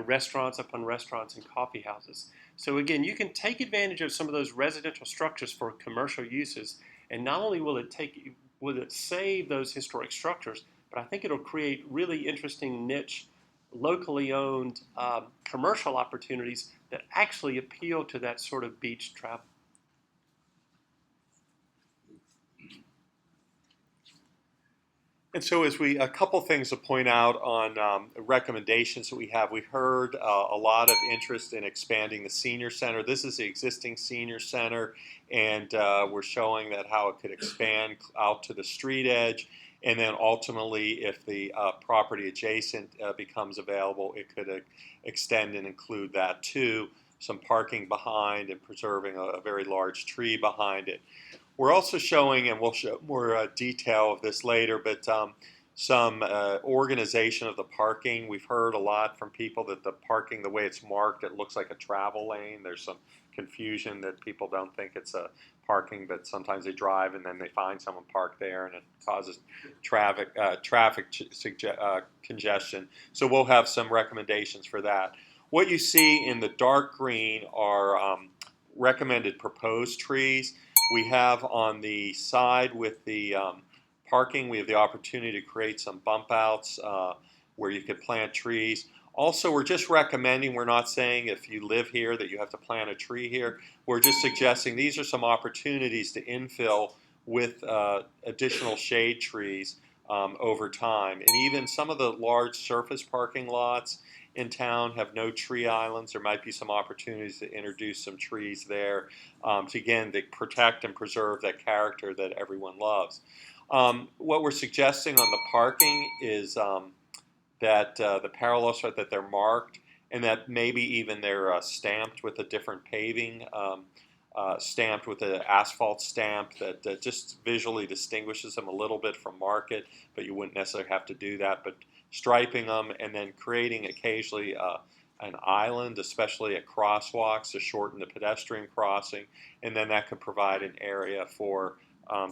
restaurants upon restaurants and coffee houses. So again, you can take advantage of some of those residential structures for commercial uses, and not only will it save those historic structures, but I think it'll create really interesting niche, locally owned commercial opportunities that actually appeal to that sort of beach travel. And so, a couple things to point out on recommendations that we have. We've heard a lot of interest in expanding the senior center. This is the existing senior center, and we're showing that how it could expand out to the street edge. And then ultimately, if the property adjacent becomes available, it could extend and include that too. Some parking behind and preserving a very large tree behind it. We're also showing, and we'll show more detail of this later, but some organization of the parking. We've heard a lot from people that the parking, the way it's marked, it looks like a travel lane. There's some confusion that people don't think it's a parking, but sometimes they drive and then they find someone parked there, and it causes traffic congestion. So we'll have some recommendations for that. What you see in the dark green are recommended proposed trees. We have on the side with the parking, we have the opportunity to create some bump outs where you could plant trees. Also, we're just recommending, we're not saying if you live here that you have to plant a tree here. We're just suggesting these are some opportunities to infill with additional shade trees over time. And even some of the large surface parking lots in town have no tree islands. There might be some opportunities to introduce some trees there to, again, to protect and preserve that character that everyone loves. What we're suggesting on the parking is that the parallels are that they're marked, and that maybe even they're stamped with a different paving, stamped with an asphalt stamp that just visually distinguishes them a little bit from market, but you wouldn't necessarily have to do that. But striping them and then creating occasionally an island, especially at crosswalks, to shorten the pedestrian crossing, and then that could provide an area for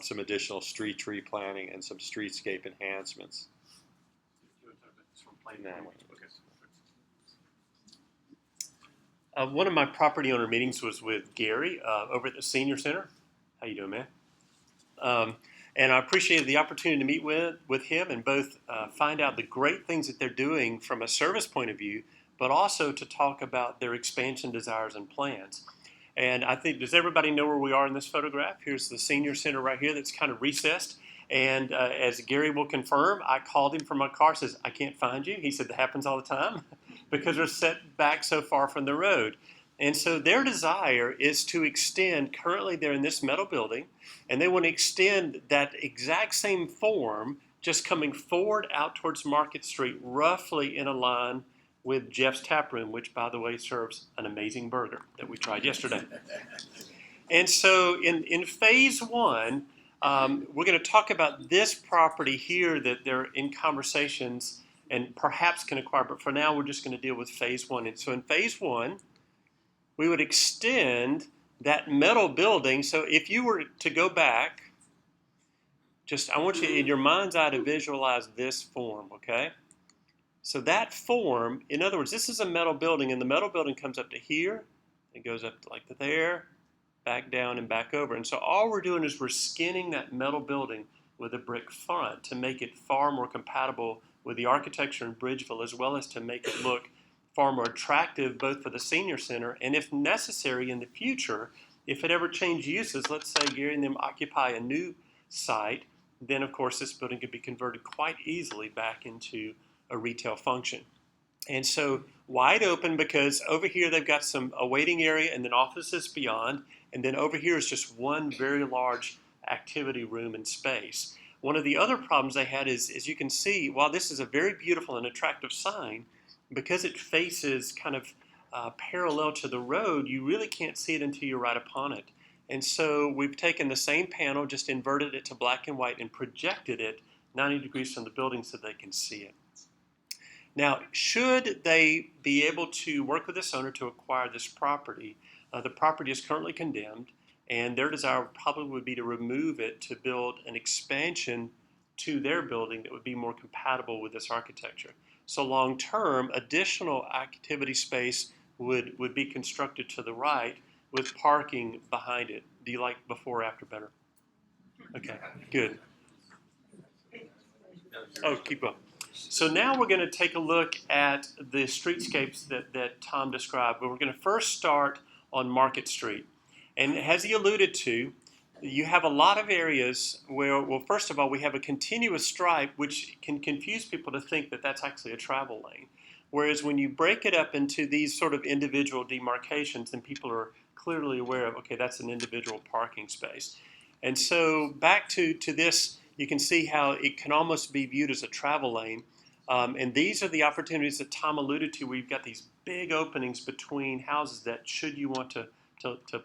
some additional street tree planting and some streetscape enhancements. One of my property owner meetings was with Gary over at the Senior Center. How you doing, man? And I appreciated the opportunity to meet with him and both find out the great things that they're doing from a service point of view, but also to talk about their expansion desires and plans. And I think, does everybody know where we are in this photograph? Here's the Senior Center right here that's kind of recessed. And as Gary will confirm, I called him from my car, says, I can't find you. He said, that happens all the time because they're set back so far from the road. And so their desire is to extend, currently they're in this metal building, and they want to extend that exact same form, just coming forward out towards Market Street, roughly in a line with Jeff's Tap Room, which, by the way, serves an amazing burger that we tried yesterday. And so in phase one, we're going to talk about this property here that they're in conversations and perhaps can acquire, but for now we're just going to deal with phase one. And so in phase one, we would extend that metal building. So if you were to go back, I want you in your mind's eye to visualize this form, okay? So that form, in other words, this is a metal building, and the metal building comes up to here, it goes up to like to there, back down and back over. And so all we're doing is we're skinning that metal building with a brick front to make it far more compatible with the architecture in Bridgeville, as well as to make it look far more attractive both for the senior center and, if necessary in the future, if it ever changed uses, let's say Gary and them occupy a new site, then of course this building could be converted quite easily back into a retail function. And so wide open, because over here they've got a waiting area and then offices beyond, and then over here is just one very large activity room and space. One of the other problems they had is, as you can see, while this is a very beautiful and attractive sign, because it faces kind of parallel to the road, you really can't see it until you're right upon it. And so we've taken the same panel, just inverted it to black and white and projected it 90 degrees from the building so they can see it. Now, should they be able to work with this owner to acquire this property, the property is currently condemned, and their desire probably would be to remove it to build an expansion to their building that would be more compatible with this architecture. So long term, additional activity space would be constructed to the right with parking behind it. Do you like before or after better? Okay, good. Oh, keep up. So now we're going to take a look at the streetscapes that Tom described. But we're going to first start on Market Street. And as he alluded to, you have a lot of areas where, well, first of all, we have a continuous stripe, which can confuse people to think that that's actually a travel lane. Whereas when you break it up into these sort of individual demarcations, then people are clearly aware of, okay, that's an individual parking space. And so back to this, you can see how it can almost be viewed as a travel lane. And these are the opportunities that Tom alluded to, where you've got these big openings between houses that, should you want to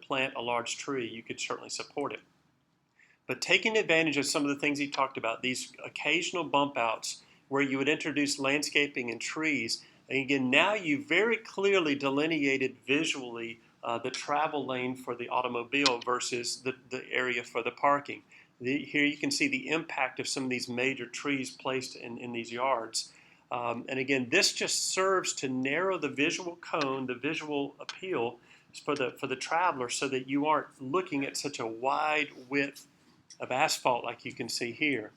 plant a large tree, you could certainly support it. But taking advantage of some of the things he talked about, these occasional bump outs where you would introduce landscaping and trees, and again, now you very clearly delineated visually the travel lane for the automobile versus the area for the parking. Here you can see the impact of some of these major trees placed in these yards. And again, this just serves to narrow the visual cone, the visual appeal for the traveler, so that you aren't looking at such a wide width of asphalt like you can see here.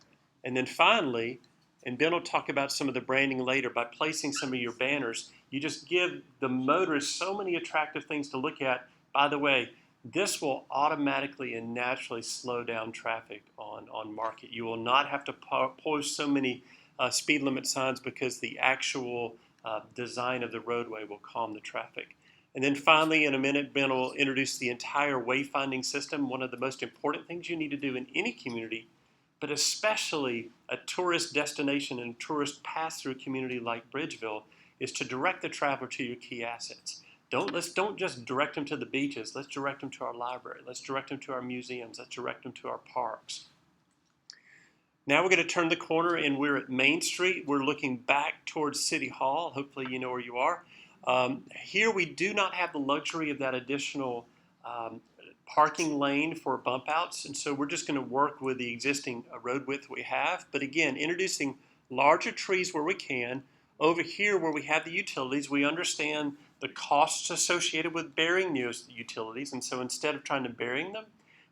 And then finally, and Ben will talk about some of the branding later, by placing some of your banners, you just give the motorists so many attractive things to look at. By the way, this will automatically and naturally slow down traffic on Market. You will not have to post so many speed limit signs, because the actual design of the roadway will calm the traffic. And then finally, in a minute, Ben will introduce the entire wayfinding system, one of the most important things you need to do in any community, but especially a tourist destination and tourist pass-through community like Bridgeville, is to direct the traveler to your key assets. Let's don't just direct them to the beaches. Let's direct them to our library. Let's direct them to our museums. Let's direct them to our parks. Now we're going to turn the corner, and we're at Main Street. We're looking back towards City Hall. Hopefully you know where you are. Here we do not have the luxury of that additional parking lane for bump outs, and so we're just going to work with the existing road width we have. But again, introducing larger trees where we can. Over here where we have the utilities, we understand the costs associated with burying those utilities, and so instead of trying to bury them,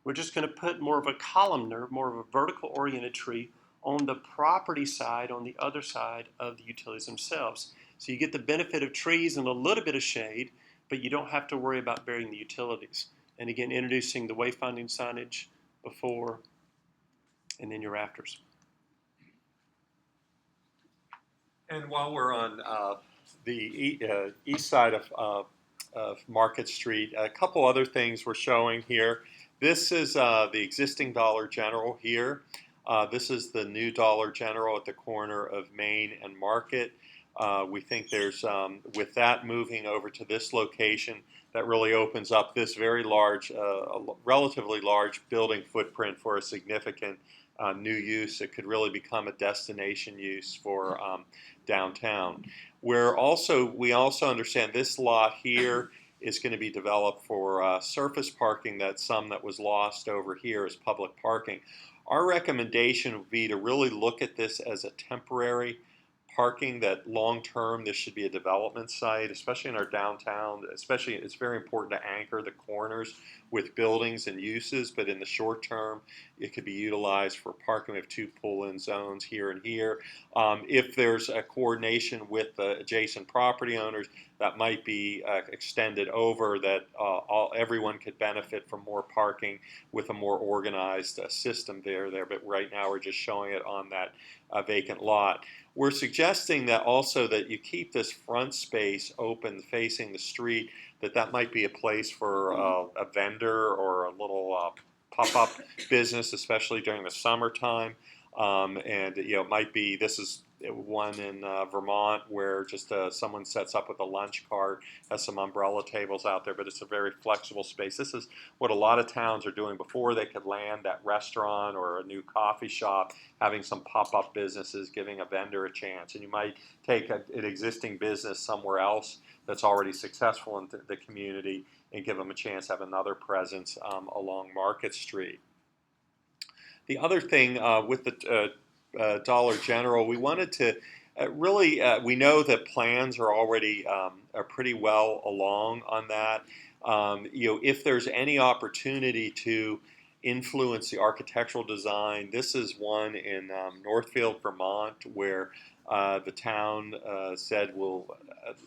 we're just going to put more of a columnar, more of a vertical oriented tree on the property side, on the other side of the utilities themselves. So you get the benefit of trees and a little bit of shade, but you don't have to worry about burying the utilities. And again, introducing the wayfinding signage before and then your rafters. And while we're on the east side of Market Street, a couple other things we're showing here. This is the existing Dollar General here. This is the new Dollar General at the corner of Main and Market. We think there's, with that moving over to this location, that really opens up this very large, relatively large building footprint for a significant new use. It could really become a destination use for downtown. We also understand this lot here is going to be developed for surface parking. That's some that was lost over here as public parking. Our recommendation would be to really look at this as a temporary parking, that long term this should be a development site, especially in our downtown. Especially, it's very important to anchor the corners with buildings and uses, but in the short term it could be utilized for parking. We have two pull-in zones here and here. If there's a coordination with the adjacent property owners, that might be extended over, that everyone could benefit from more parking with a more organized system there. But right now we're just showing it on that vacant lot. We're suggesting that also that you keep this front space open facing the street, that might be a place for a vendor or a little pop-up business, especially during the summertime. And it might be, this is one in Vermont where just someone sets up with a lunch cart, has some umbrella tables out there, but it's a very flexible space. This is what a lot of towns are doing before they could land that restaurant or a new coffee shop, having some pop-up businesses, giving a vendor a chance. And you might take an existing business somewhere else that's already successful in the community and give them a chance to have another presence along Market Street. The other thing with the Dollar General, we wanted to Really, we know that plans are already are pretty well along on that. If there's any opportunity to influence the architectural design, this is one in Northfield, Vermont, where the town said we'll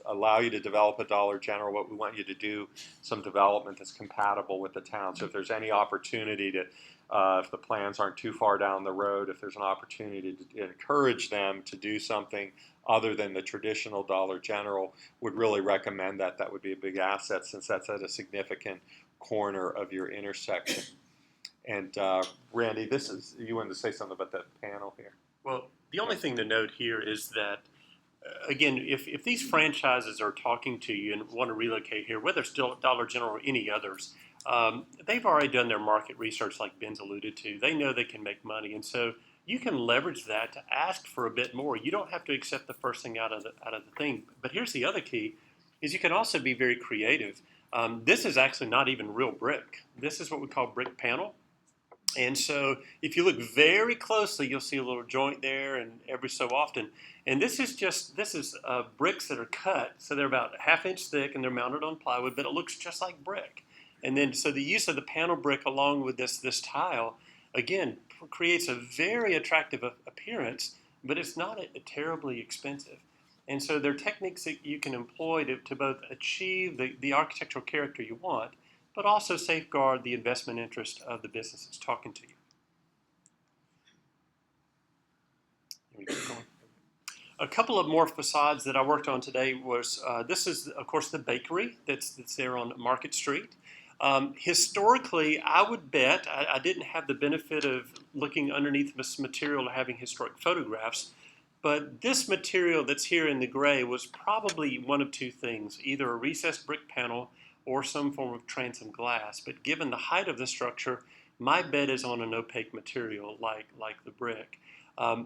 allow you to develop a Dollar General, but we want you to do some development that's compatible with the town. So if there's any opportunity to if the plans aren't too far down the road, if there's an opportunity to encourage them to do something other than the traditional Dollar General, would really recommend that. That would be a big asset since that's at a significant corner of your intersection. And Randy, you wanted to say something about that panel here. Well, the only thing to note here is that, again, if these franchises are talking to you and want to relocate here, whether it's Dollar General or any others, they've already done their market research like Ben's alluded to. They know they can make money. And so you can leverage that to ask for a bit more. You don't have to accept the first thing out of the thing. But here's the other key, is you can also be very creative. This is actually not even real brick. This is what we call brick panel. And so if you look very closely, you'll see a little joint there and every so often. And this is bricks that are cut. So they're about a half-inch thick and they're mounted on plywood, but it looks just like brick. And then so the use of the panel brick along with this tile, again, creates a very attractive appearance, but it's not terribly expensive. And so there are techniques that you can employ to both achieve the architectural character you want, but also safeguard the investment interest of the business that's talking to you. A couple of more facades that I worked on today was, this is, of course, the bakery that's there on Market Street. Historically, I would bet, I didn't have the benefit of looking underneath this material or having historic photographs, but this material that's here in the gray was probably one of two things, either a recessed brick panel or some form of transom glass. But given the height of the structure, my bet is on an opaque material like the brick.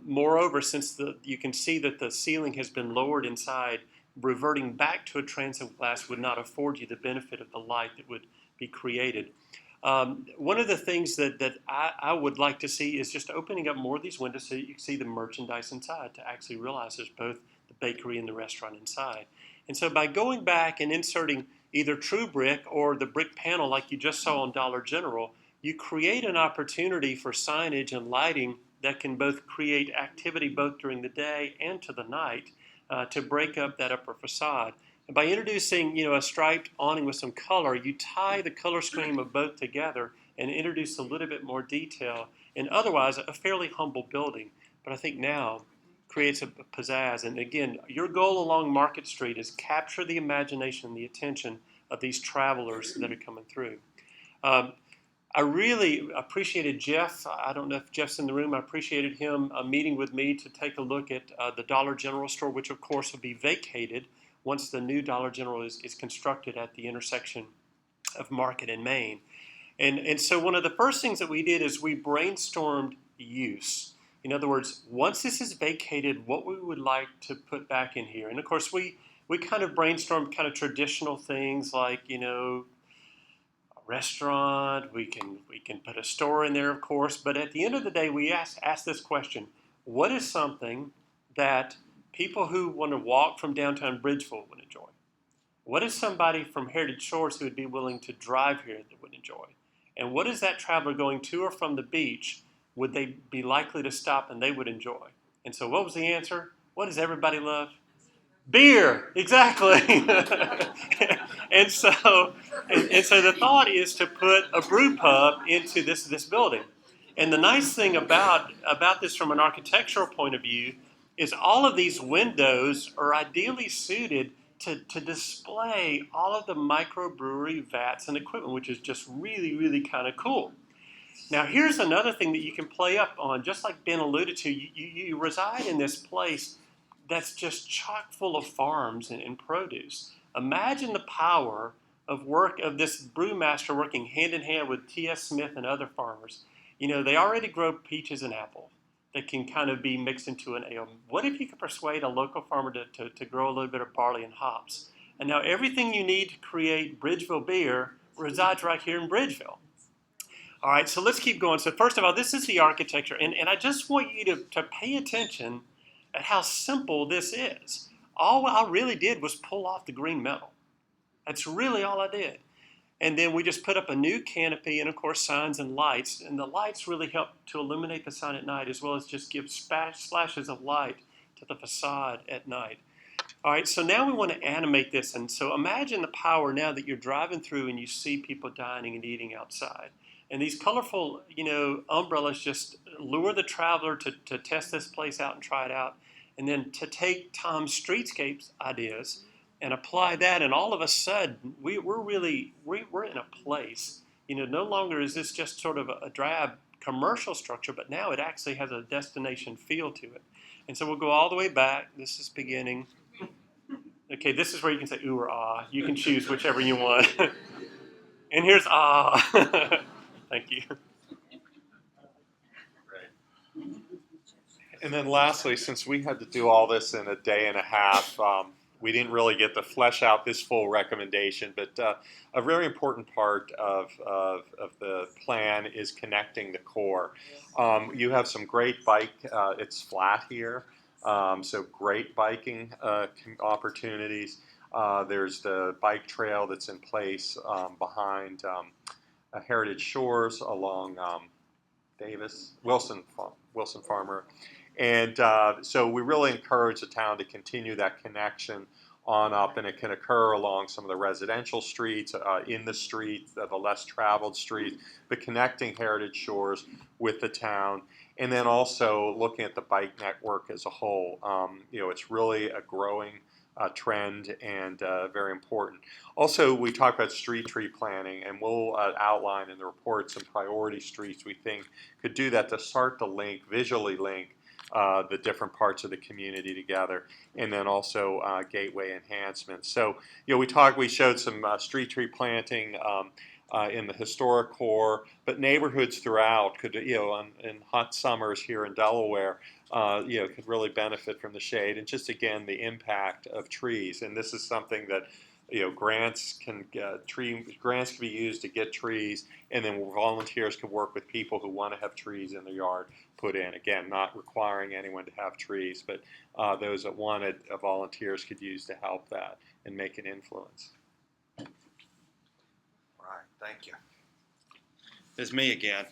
Moreover, since you can see that the ceiling has been lowered inside, reverting back to a transom glass would not afford you the benefit of the light that would be created. One of the things that I would like to see is just opening up more of these windows so you can see the merchandise inside to actually realize there's both the bakery and the restaurant inside. And so by going back and inserting either true brick or the brick panel like you just saw on Dollar General, you create an opportunity for signage and lighting that can both create activity both during the day and to the night to break up that upper facade. And by introducing, a striped awning with some color, you tie the color scheme of both together and introduce a little bit more detail in otherwise a fairly humble building. But I think now creates a pizzazz. And again, your goal along Market Street is capture the imagination and the attention of these travelers that are coming through. I really appreciated Jeff. I don't know if Jeff's in the room. I appreciated him meeting with me to take a look at the Dollar General store, which of course will be vacated once the new Dollar General is constructed at the intersection of Market and Main. And so one of the first things that we did is we brainstormed use. In other words, once this is vacated, what we would like to put back in here. And of course, we kind of brainstormed kind of traditional things like, a restaurant, we can put a store in there, of course. But at the end of the day, we asked this question: what is something that people who want to walk from downtown Bridgeville would enjoy? What is somebody from Heritage Shores who would be willing to drive here that would enjoy? And what is that traveler going to or from the beach would they be likely to stop and they would enjoy? And so what was the answer? What does everybody love? Beer, exactly. and so the thought is to put a brew pub into this building. And the nice thing about this from an architectural point of view is all of these windows are ideally suited to display all of the microbrewery vats and equipment, which is just really, really kind of cool. Now, here's another thing that you can play up on. Just like Ben alluded to, you reside in this place that's just chock full of farms and produce. Imagine the power of work of this brewmaster working hand in hand with T.S. Smith and other farmers. They already grow peaches and apple that can kind of be mixed into an ale. What if you could persuade a local farmer to grow a little bit of barley and hops? And now everything you need to create Bridgeville beer resides right here in Bridgeville. All right, so let's keep going. So first of all, this is the architecture. And I just want you to pay attention at how simple this is. All I really did was pull off the green metal. That's really all I did. And then we just put up a new canopy and, of course, signs and lights. And the lights really help to illuminate the sign at night, as well as just give splashes of light to the facade at night. All right, so now we want to animate this. And so imagine the power now that you're driving through and you see people dining and eating outside. And these colorful, umbrellas just lure the traveler to test this place out and try it out. And then to take Tom's streetscapes ideas and apply that, and all of a sudden we're in a place. No longer is this just sort of a drab commercial structure, but now it actually has a destination feel to it. And so we'll go all the way back. This is beginning. Okay, this is where you can say ooh or ah. You can choose whichever you want. And here's ah. Thank you. And then lastly, since we had to do all this in a day and a half, we didn't really get to flesh out this full recommendation, but a very important part of the plan is connecting the core. You have some great bike, it's flat here, so great biking opportunities. There's the bike trail that's in place behind Heritage Shores along Wilson Farmer. And so we really encourage the town to continue that connection on up, and it can occur along some of the residential streets, in the streets, the less traveled streets, but connecting Heritage Shores with the town, and then also looking at the bike network as a whole. It's really a growing trend and very important. Also, we talk about street tree planning, and we'll outline in the report some priority streets we think could do that to start to visually link the different parts of the community together, and then also gateway enhancements. So, we showed some street tree planting in the historic core, but neighborhoods throughout could, in hot summers here in Delaware, could really benefit from the shade, and just again the impact of trees. And this is something that grants can be used to get trees, and then volunteers can work with people who want to have trees in their yard put in. Again, not requiring anyone to have trees, but those that wanted volunteers could use to help that and make an influence. All right, thank you. It's me again.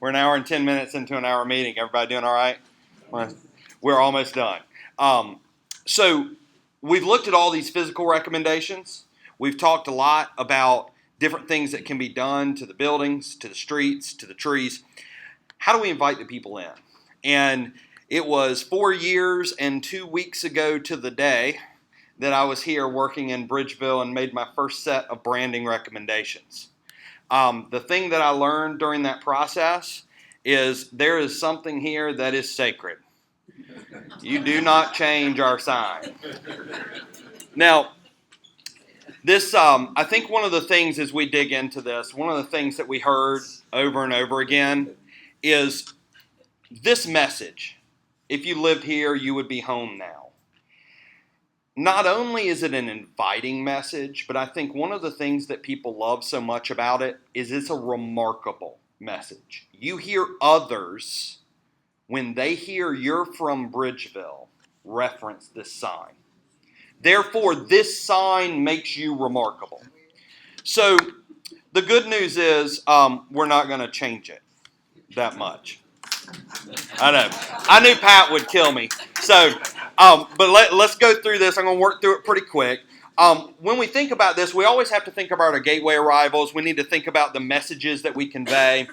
We're an hour and 10 minutes into an hour meeting. Everybody doing all right? We're almost done. So we've looked at all these physical recommendations. We've talked a lot about different things that can be done to the buildings, to the streets, to the trees. How do we invite the people in? And it was 4 years and 2 weeks ago to the day that I was here working in Bridgeville and made my first set of branding recommendations. The thing that I learned during that process is there is something here that is sacred. You do not change our sign. Now, this, I think one of the things as we dig into this, one of the things that we heard over and over again is this message. If you lived here, you would be home now. Not only is it an inviting message, but I think one of the things that people love so much about it is it's a remarkable message. You hear others, when they hear you're from Bridgeville, reference this sign. Therefore, this sign makes you remarkable. So the good news is we're not going to change it that much. I know. I knew Pat would kill me. So, but let's go through this. I'm going to work through it pretty quick. When we think about this, we always have to think about our gateway arrivals. We need to think about the messages that we convey.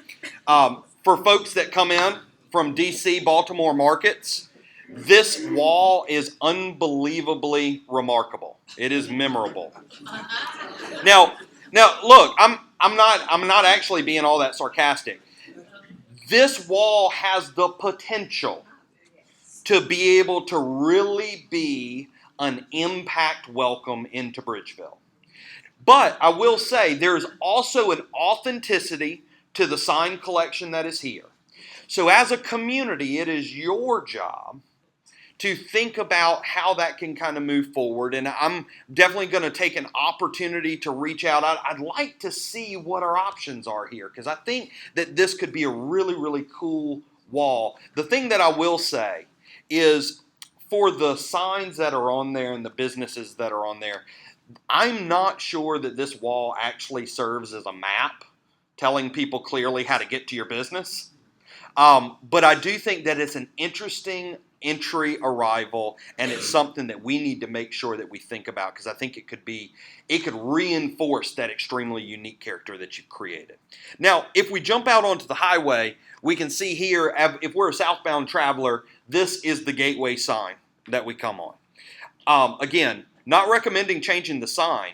For folks that come in from D.C., Baltimore markets, this wall is unbelievably remarkable. It is memorable. Now, look, I'm not actually being all that sarcastic. This wall has the potential to be able to really be an impact welcome into Bridgeville. But I will say there's also an authenticity to the sign collection that is here. So as a community, it is your job to think about how that can kind of move forward. And I'm definitely going to take an opportunity to reach out. I'd like to see what our options are here, because I think that this could be a really, really cool wall. The thing that I will say is for the signs that are on there and the businesses that are on there, I'm not sure that this wall actually serves as a map telling people clearly how to get to your business. But I do think that it's an interesting entry arrival, and it's something that we need to make sure that we think about, because I think it could reinforce that extremely unique character that you've created. Now, if we jump out onto the highway, we can see here, if we're a southbound traveler, this is the gateway sign that we come on. Again, not recommending changing the sign,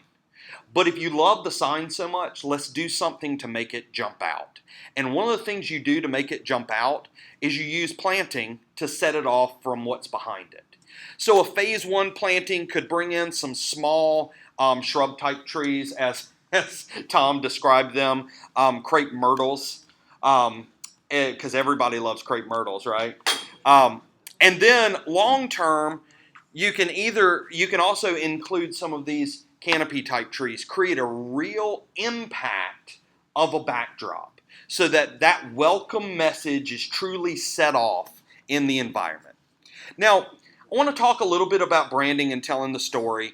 but if you love the sign so much, let's do something to make it jump out. And one of the things you do to make it jump out is you use planting to set it off from what's behind it. So a phase 1 planting could bring in some small shrub type trees, as Tom described them, crepe myrtles, because everybody loves crepe myrtles, right? And then long term, you can also include some of these canopy type trees, create a real impact of a backdrop, so that welcome message is truly set off in the environment. Now, I want to talk a little bit about branding and telling the story.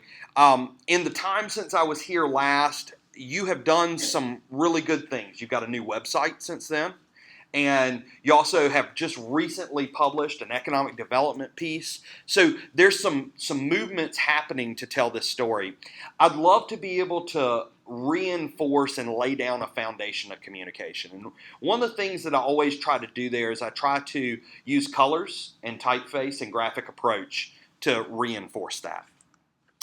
In the time since I was here last, you have done some really good things. You've got a new website since then, and you also have just recently published an economic development piece. So there's some movements happening to tell this story. I'd love to be able to reinforce and lay down a foundation of communication. And one of the things that I always try to do there is I try to use colors and typeface and graphic approach to reinforce that.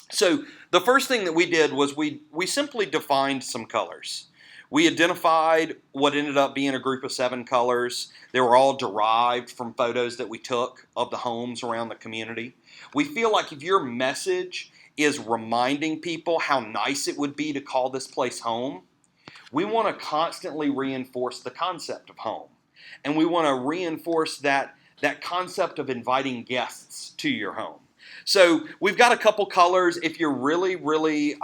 So the first thing that we did was we simply defined some colors. We identified what ended up being a group of 7 colors. They were all derived from photos that we took of the homes around the community. We feel like if your message is reminding people how nice it would be to call this place home, we want to constantly reinforce the concept of home. And we want to reinforce that concept of inviting guests to your home. So we've got a couple colors. If you're really, really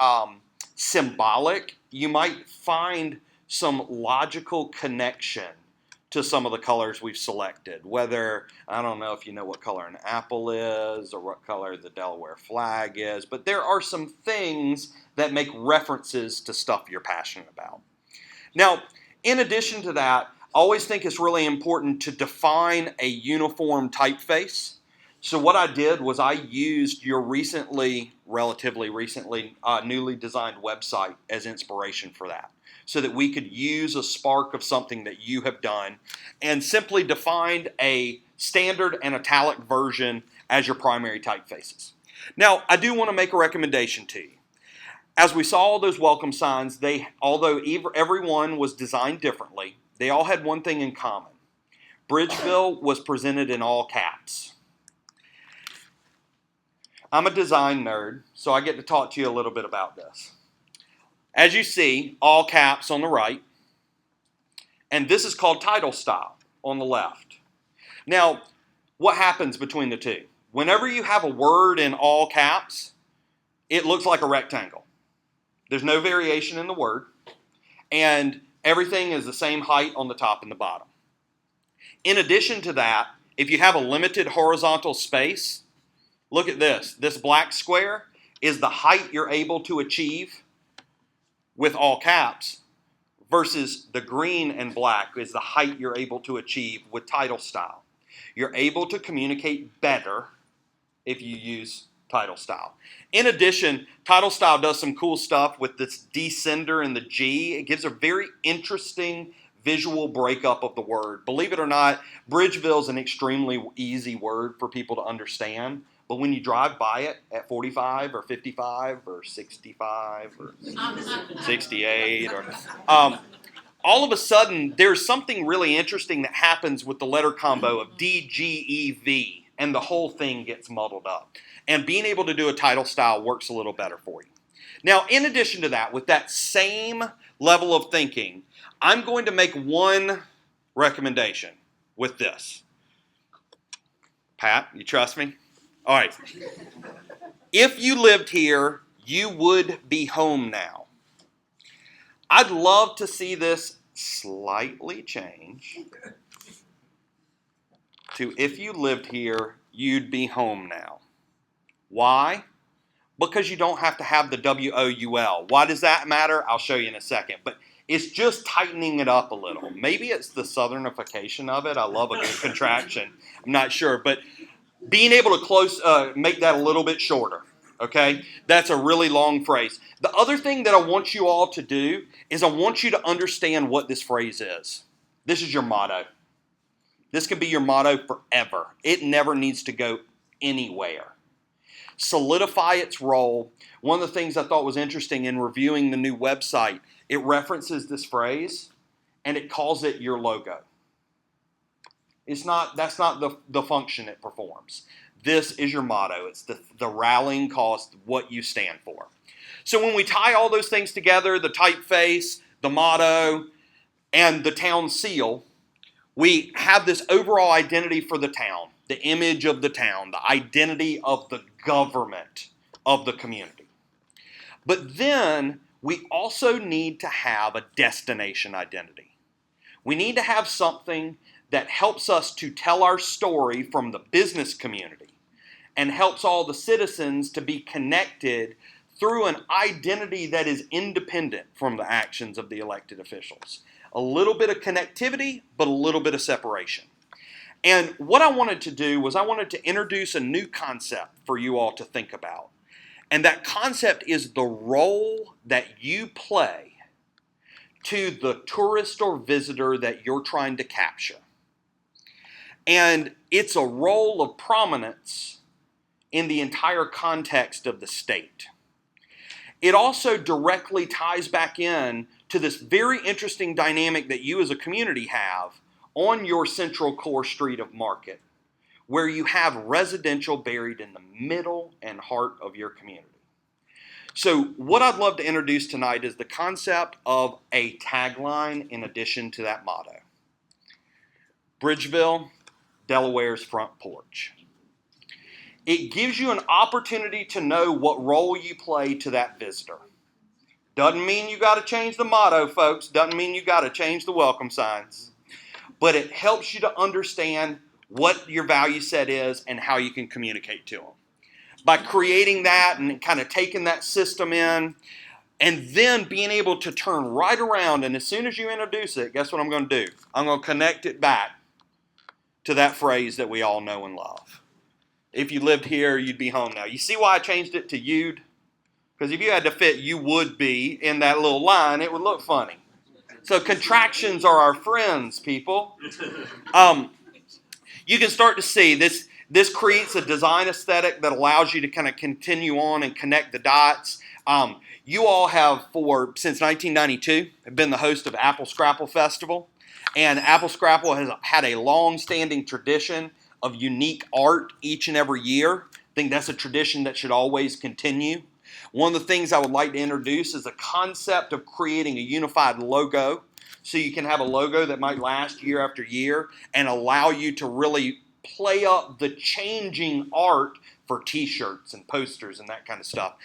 symbolic, you might find some logical connection to some of the colors we've selected. Whether, I don't know if you know what color an apple is or what color the Delaware flag is, but there are some things that make references to stuff you're passionate about. Now, in addition to that, I always think it's really important to define a uniform typeface. So what I did was I used your relatively recently, newly designed website as inspiration for that, so that we could use a spark of something that you have done and simply defined a standard and italic version as your primary typefaces. Now, I do want to make a recommendation to you. As we saw all those welcome signs, although everyone was designed differently, they all had one thing in common. Bridgeville was presented in all caps. I'm a design nerd, so I get to talk to you a little bit about this. As you see, all caps on the right, and this is called title style on the left. Now, what happens between the two? Whenever you have a word in all caps, it looks like a rectangle. There's no variation in the word, and everything is the same height on the top and the bottom. In addition to that, if you have a limited horizontal space, look at this. This black square is the height you're able to achieve with all caps, versus the green and black is the height you're able to achieve with title style. You're able to communicate better if you use title style. In addition, title style does some cool stuff with this descender and the G. It gives a very interesting visual breakup of the word. Believe it or not, Bridgeville is an extremely easy word for people to understand. But when you drive by it at 45 or 55 or 65 or 68, or all of a sudden there's something really interesting that happens with the letter combo of D, G, E, V, and the whole thing gets muddled up. And being able to do a title style works a little better for you. Now, in addition to that, with that same level of thinking, I'm going to make one recommendation with this. Pat, you trust me? All right. If you lived here, you would be home now. I'd love to see this slightly change to if you lived here, you'd be home now. Why? Because you don't have to have the WOUL. Why does that matter? I'll show you in a second. But it's just tightening it up a little. Maybe it's the southernification of it. I love a good contraction. I'm not sure. But being able to make that a little bit shorter. Okay? That's a really long phrase. The other thing that I want you all to do is I want you to understand what this phrase is. This is your motto. This could be your motto forever. It never needs to go anywhere. Solidify its role. One of the things I thought was interesting in reviewing the new website, it references this phrase and it calls it your logo. That's not the function it performs. This is your motto. It's the rallying call, what you stand for. So when we tie all those things together, the typeface, the motto, and the town seal, we have this overall identity for the town, the image of the town, the identity of the government of the community. But then we also need to have a destination identity. We need to have something that helps us to tell our story from the business community and helps all the citizens to be connected through an identity that is independent from the actions of the elected officials. A little bit of connectivity, but a little bit of separation. And what I wanted to do was I wanted to introduce a new concept for you all to think about. And that concept is the role that you play to the tourist or visitor that you're trying to capture. And it's a role of prominence in the entire context of the state. It also directly ties back in to this very interesting dynamic that you as a community have on your central core street of Market, where you have residential buried in the middle and heart of your community. So what I'd love to introduce tonight is the concept of a tagline in addition to that motto. Bridgeville, Delaware's front porch. It gives you an opportunity to know what role you play to that visitor. Doesn't mean you got to change the motto, folks. Doesn't mean you got to change the welcome signs. But it helps you to understand what your value set is and how you can communicate to them. By creating that and kind of taking that system in and then being able to turn right around, and as soon as you introduce it, guess what I'm going to do? I'm going to connect it back to that phrase that we all know and love. If you lived here, you'd be home now. You see why I changed it to you'd? Because if you had to fit you would be in that little line, it would look funny. So contractions are our friends, people. You can start to see this creates a design aesthetic that allows you to kind of continue on and connect the dots. You all have, since 1992, have been the host of Apple Scrapple Festival. And Apple Scrapple has had a long-standing tradition of unique art each and every year. I think that's a tradition that should always continue. One of the things I would like to introduce is a concept of creating a unified logo. So you can have a logo that might last year after year and allow you to really play up the changing art for t-shirts and posters and that kind of stuff.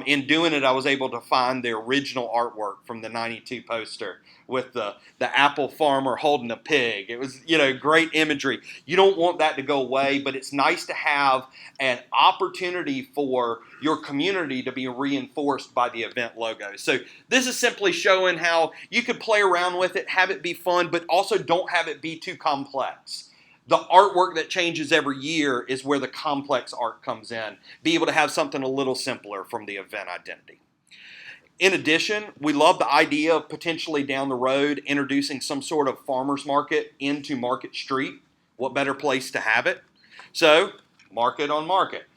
In doing it, I was able to find the original artwork from the 92 poster with the apple farmer holding a pig. It was, great imagery. You don't want that to go away, but it's nice to have an opportunity for your community to be reinforced by the event logo. So this is simply showing how you could play around with it, have it be fun, but also don't have it be too complex. The artwork that changes every year is where the complex art comes in. Be able to have something a little simpler from the event identity. In addition, we love the idea of potentially down the road introducing some sort of farmer's market into Market Street. What better place to have it? So, Market on Market.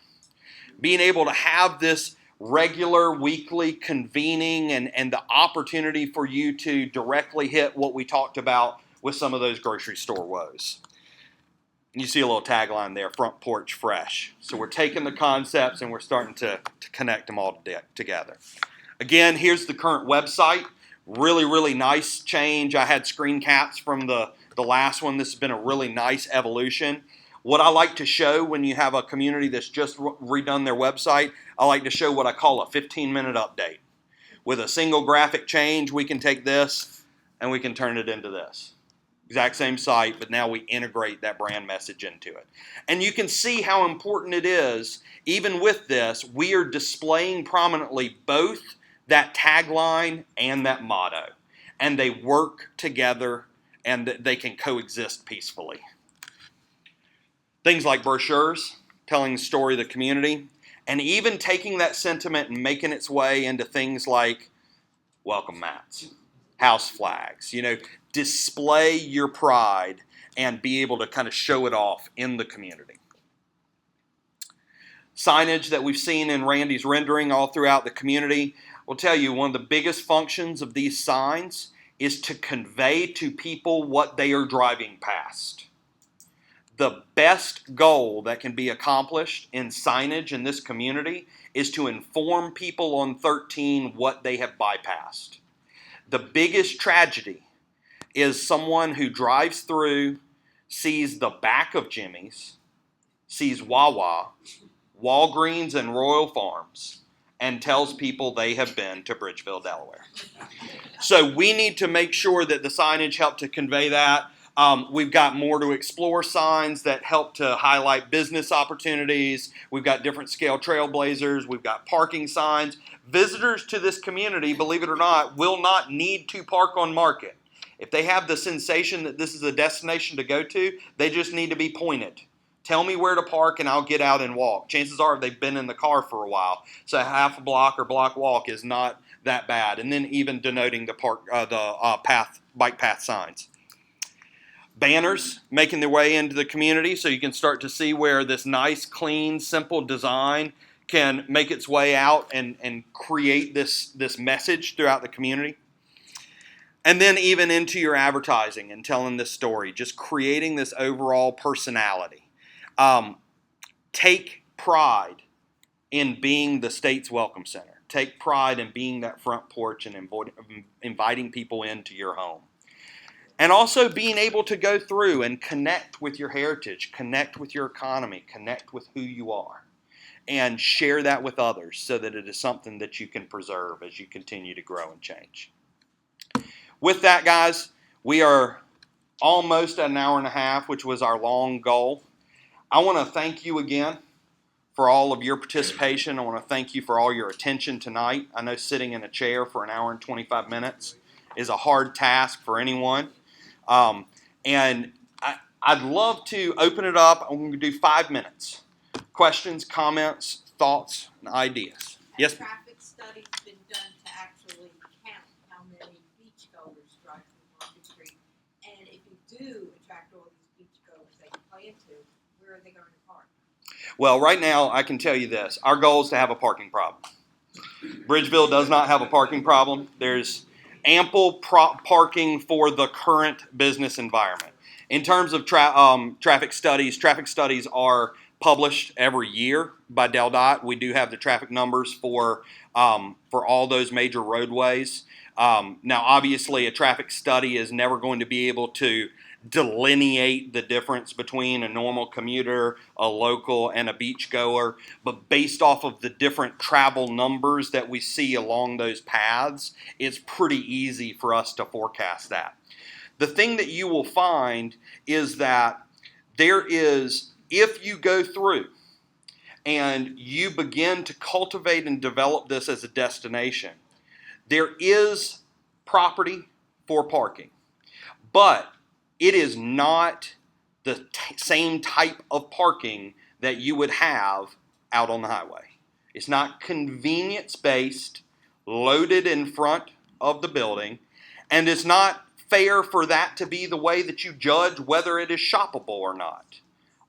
Being able to have this regular weekly convening and the opportunity for you to directly hit what we talked about with some of those grocery store woes. You see a little tagline there, front porch fresh. So we're taking the concepts and we're starting to connect them all together. Again, here's the current website. Really, really nice change. I had screen caps from the last one. This has been a really nice evolution. What I like to show when you have a community that's just redone their website, I like to show what I call a 15-minute update. With a single graphic change, we can take this and we can turn it into this. exact same site, but now we integrate that brand message into it. And you can see how important it is. Even with this, we are displaying prominently both that tagline and that motto. And they work together and they can coexist peacefully. Things like brochures, telling the story of the community, and even taking that sentiment and making its way into things like welcome mats, house flags, display your pride and be able to kind of show it off in the community. Signage that we've seen in Randy's rendering all throughout the community, will tell you one of the biggest functions of these signs is to convey to people what they are driving past. The best goal that can be accomplished in signage in this community is to inform people on 13 what they have bypassed. The biggest tragedy is someone who drives through, sees the back of Jimmy's, sees Wawa, Walgreens, and Royal Farms, and tells people they have been to Bridgeville, Delaware. So we need to make sure that the signage help to convey that. We've got more to explore signs that help to highlight business opportunities. We've got different scale trailblazers. We've got parking signs. Visitors to this community, believe it or not, will not need to park on Market. If they have the sensation that this is a destination to go to, they just need to be pointed. Tell me where to park and I'll get out and walk. Chances are they've been in the car for a while. So a half a block or block walk is not that bad. And then even denoting the bike path signs. Banners making their way into the community so you can start to see where this nice, clean, simple design can make its way out and create this message throughout the community. And then even into your advertising and telling this story, just creating this overall personality. Take pride in being the state's welcome center. Take pride in being that front porch and inviting people into your home. And also being able to go through and connect with your heritage, connect with your economy, connect with who you are, and share that with others so that it is something that you can preserve as you continue to grow and change. With that, guys, we are almost at an hour and a half, which was our long goal. I want to thank you again for all of your participation. I want to thank you for all your attention tonight. I know sitting in a chair for an hour and 25 minutes is a hard task for anyone. And I'd love to open it up. I'm going to do 5 minutes. Questions, comments, thoughts, and ideas. Yes? Traffic study's been done to actually count how many beachgoers drive through Market Street. And if you do attract all these beachgoers that you plan to, where are they going to park? Well, right now, I can tell you this. Our goal is to have a parking problem. Bridgeville does not have a parking problem. There's ample parking for the current business environment. In terms of traffic studies are published every year by DelDOT. We do have the traffic numbers for all those major roadways. Now, obviously, a traffic study is never going to be able to delineate the difference between a normal commuter, a local, and a beachgoer. But based off of the different travel numbers that we see along those paths, it's pretty easy for us to forecast that. The thing that you will find is that there is, if you go through and you begin to cultivate and develop this as a destination, there is property for parking. But it is not the same type of parking that you would have out on the highway. It's not convenience-based, loaded in front of the building, and it's not fair for that to be the way that you judge whether it is shoppable or not.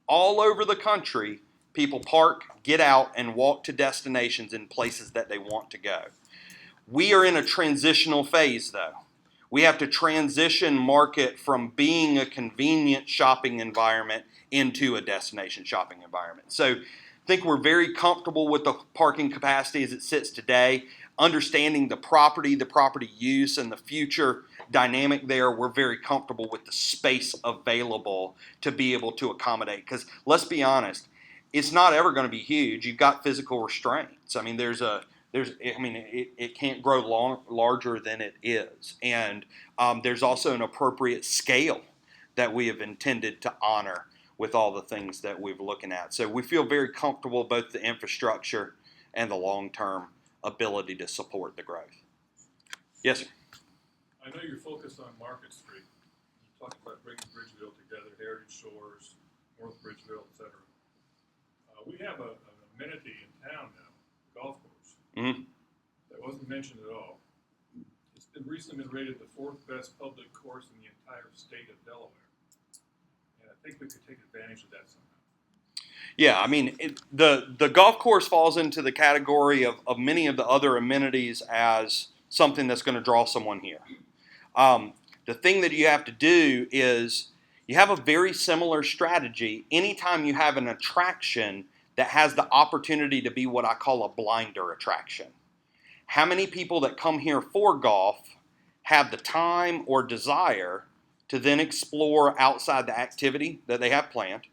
All over the country, people park, get out, and walk to destinations in places that they want to go. We are in a transitional phase, though. We have to transition Market from being a convenient shopping environment into a destination shopping environment. So I think we're very comfortable with the parking capacity as it sits today. Understanding the property use, and the future dynamic there, we're very comfortable with the space available to be able to accommodate. Because let's be honest, it's not ever going to be huge. You've got physical restraints. I mean, it can't grow larger than it is. And there's also an appropriate scale that we have intended to honor with all the things that we're looking at. So we feel very comfortable, both the infrastructure and the long-term ability to support the growth. Yes, sir. I know you're focused on Market Street. You talked about bringing Bridgeville together, Heritage Shores, North Bridgeville, etc. We have an amenity in town now, a golf course. Mm-hmm. That wasn't mentioned at all. It's been recently been rated the 4th best public course in the entire state of Delaware. And I think we could take advantage of that somehow. Yeah, I mean, the golf course falls into the category of many of the other amenities as something that's going to draw someone here. The thing that you have to do is you have a very similar strategy anytime you have an attraction that has the opportunity to be what I call a blinder attraction. How many people that come here for golf have the time or desire to then explore outside the activity that they have planned?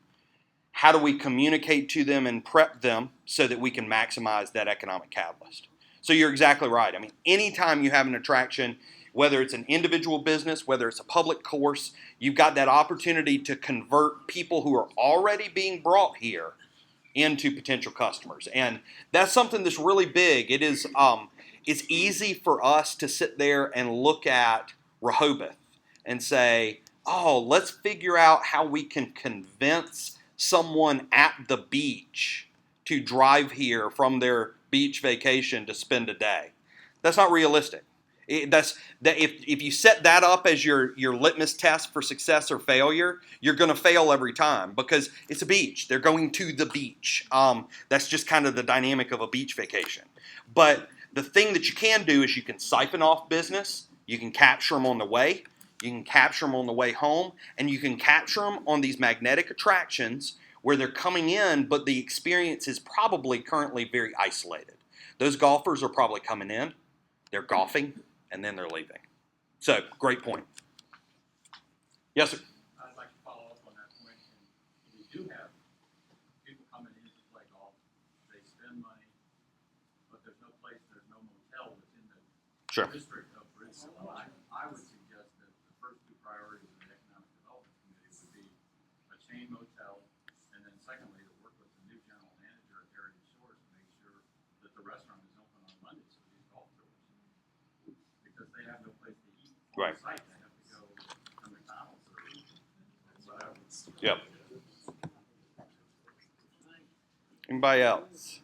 How do we communicate to them and prep them so that we can maximize that economic catalyst? So you're exactly right. I mean, anytime you have an attraction, whether it's an individual business, whether it's a public course, you've got that opportunity to convert people who are already being brought here into potential customers. And that's something that's really big. It is, it's easy for us to sit there and look at Rehoboth and say, oh, let's figure out how we can convince someone at the beach to drive here from their beach vacation to spend a day. That's not realistic. If you set that up as your litmus test for success or failure, you're going to fail every time because it's a beach. They're going to the beach. That's just kind of the dynamic of a beach vacation. But the thing that you can do is you can siphon off business. You can capture them on the way. You can capture them on the way home. And you can capture them on these magnetic attractions where they're coming in, but the experience is probably currently very isolated. Those golfers are probably coming in, they're golfing, and then they're leaving. So, great point. Yes, sir. I'd like to follow up on that point. And you do have people coming in to play golf. They spend money, but there's no place, there's no motel within the Sure. district of Bridgeville. I would suggest that the first two priorities of the Economic Development Committee would be a chain motel, and then secondly, to work with the new general manager at Heritage Shores to make sure that the restaurant is open on Mondays for these golf tours. Because they have no place to eat on Right. site. They have to go to McDonald's or whatever. Yep. Anybody else?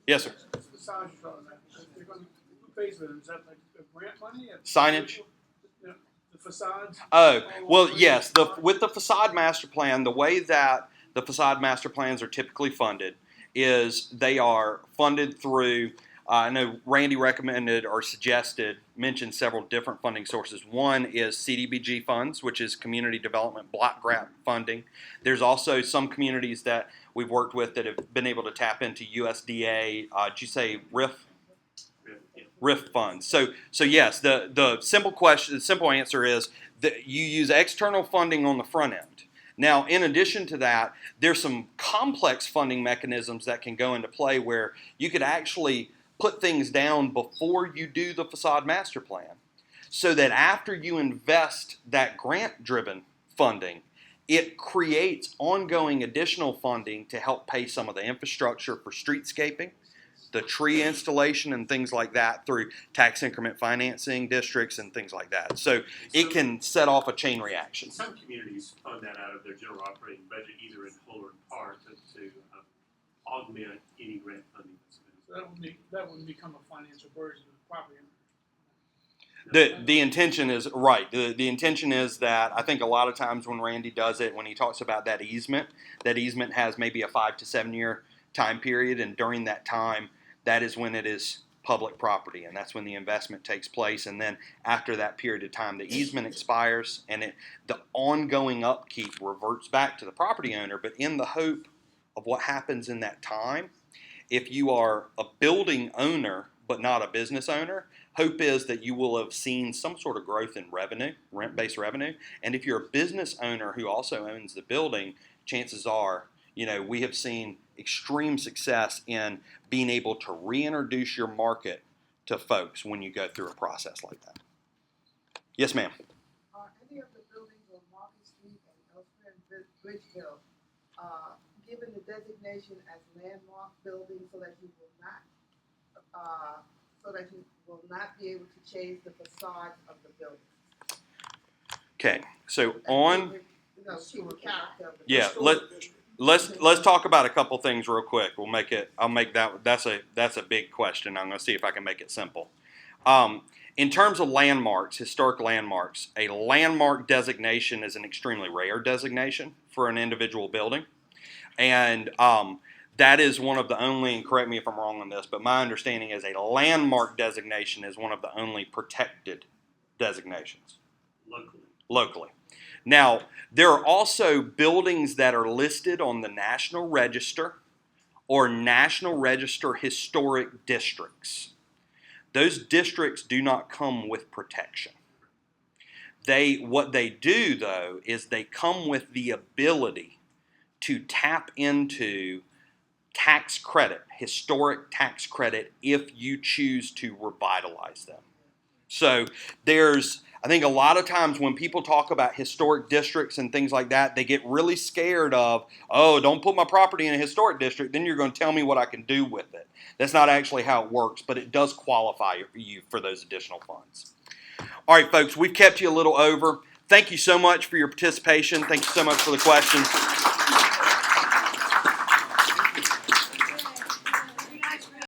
Yes, sir. What's the size you're talking about? They're going to, who pays for them? Is that like grant money? Signage? Yeah, the facades? Oh, well, yes. With the facade master plan, the way that the facade master plans are typically funded is they are funded through, I know Randy recommended or mentioned several different funding sources. One is CDBG funds, which is Community Development Block Grant funding. There's also some communities that we've worked with that have been able to tap into USDA, did you say RIF funds. So yes, the simple answer is that you use external funding on the front end. Now, in addition to that, there's some complex funding mechanisms that can go into play where you could actually put things down before you do the facade master plan so that after you invest that grant-driven funding, it creates ongoing additional funding to help pay some of the infrastructure for streetscaping, the tree installation and things like that through tax increment financing districts and things like that. So it can set off a chain reaction. Some communities fund that out of their general operating budget, either in whole or in part, to augment any grant funding that's available. So that wouldn't become a financial burden of the property owner. The intention is right. The intention is that I think a lot of times when Randy does it, when he talks about that easement has maybe a 5 to 7 year time period, and during that time, that is when it is public property, and that's when the investment takes place. And then after that period of time, the easement expires, and the ongoing upkeep reverts back to the property owner. But in the hope of what happens in that time, if you are a building owner but not a business owner, hope is that you will have seen some sort of growth in revenue, rent-based revenue. And if you're a business owner who also owns the building, chances are, we have seen extreme success in being able to reintroduce your market to folks when you go through a process like that. Yes, ma'am. Are any of the buildings on Market Street and Bridgeville, given the designation as landmark building so that you will not be able to change the facades of the building. Okay, so And on, keep the character of the yeah, building. let's talk about a couple things real quick. I'll make that, that's a big question. I'm gonna see if I can make it simple. In terms of landmarks, historic landmarks, a landmark designation is an extremely rare designation for an individual building. And that is one of the only, and correct me if I'm wrong on this, but my understanding is a landmark designation is one of the only protected designations locally. Now, there are also buildings that are listed on the National Register or National Register historic districts. Those districts do not come with protection. What they do, though, is they come with the ability to tap into tax credit, historic tax credit, if you choose to revitalize them. So I think a lot of times when people talk about historic districts and things like that, they get really scared of, oh, don't put my property in a historic district, then you're going to tell me what I can do with it. That's not actually how it works, but it does qualify you for those additional funds. All right, folks, we've kept you a little over. Thank you so much for your participation. Thank you so much for the questions.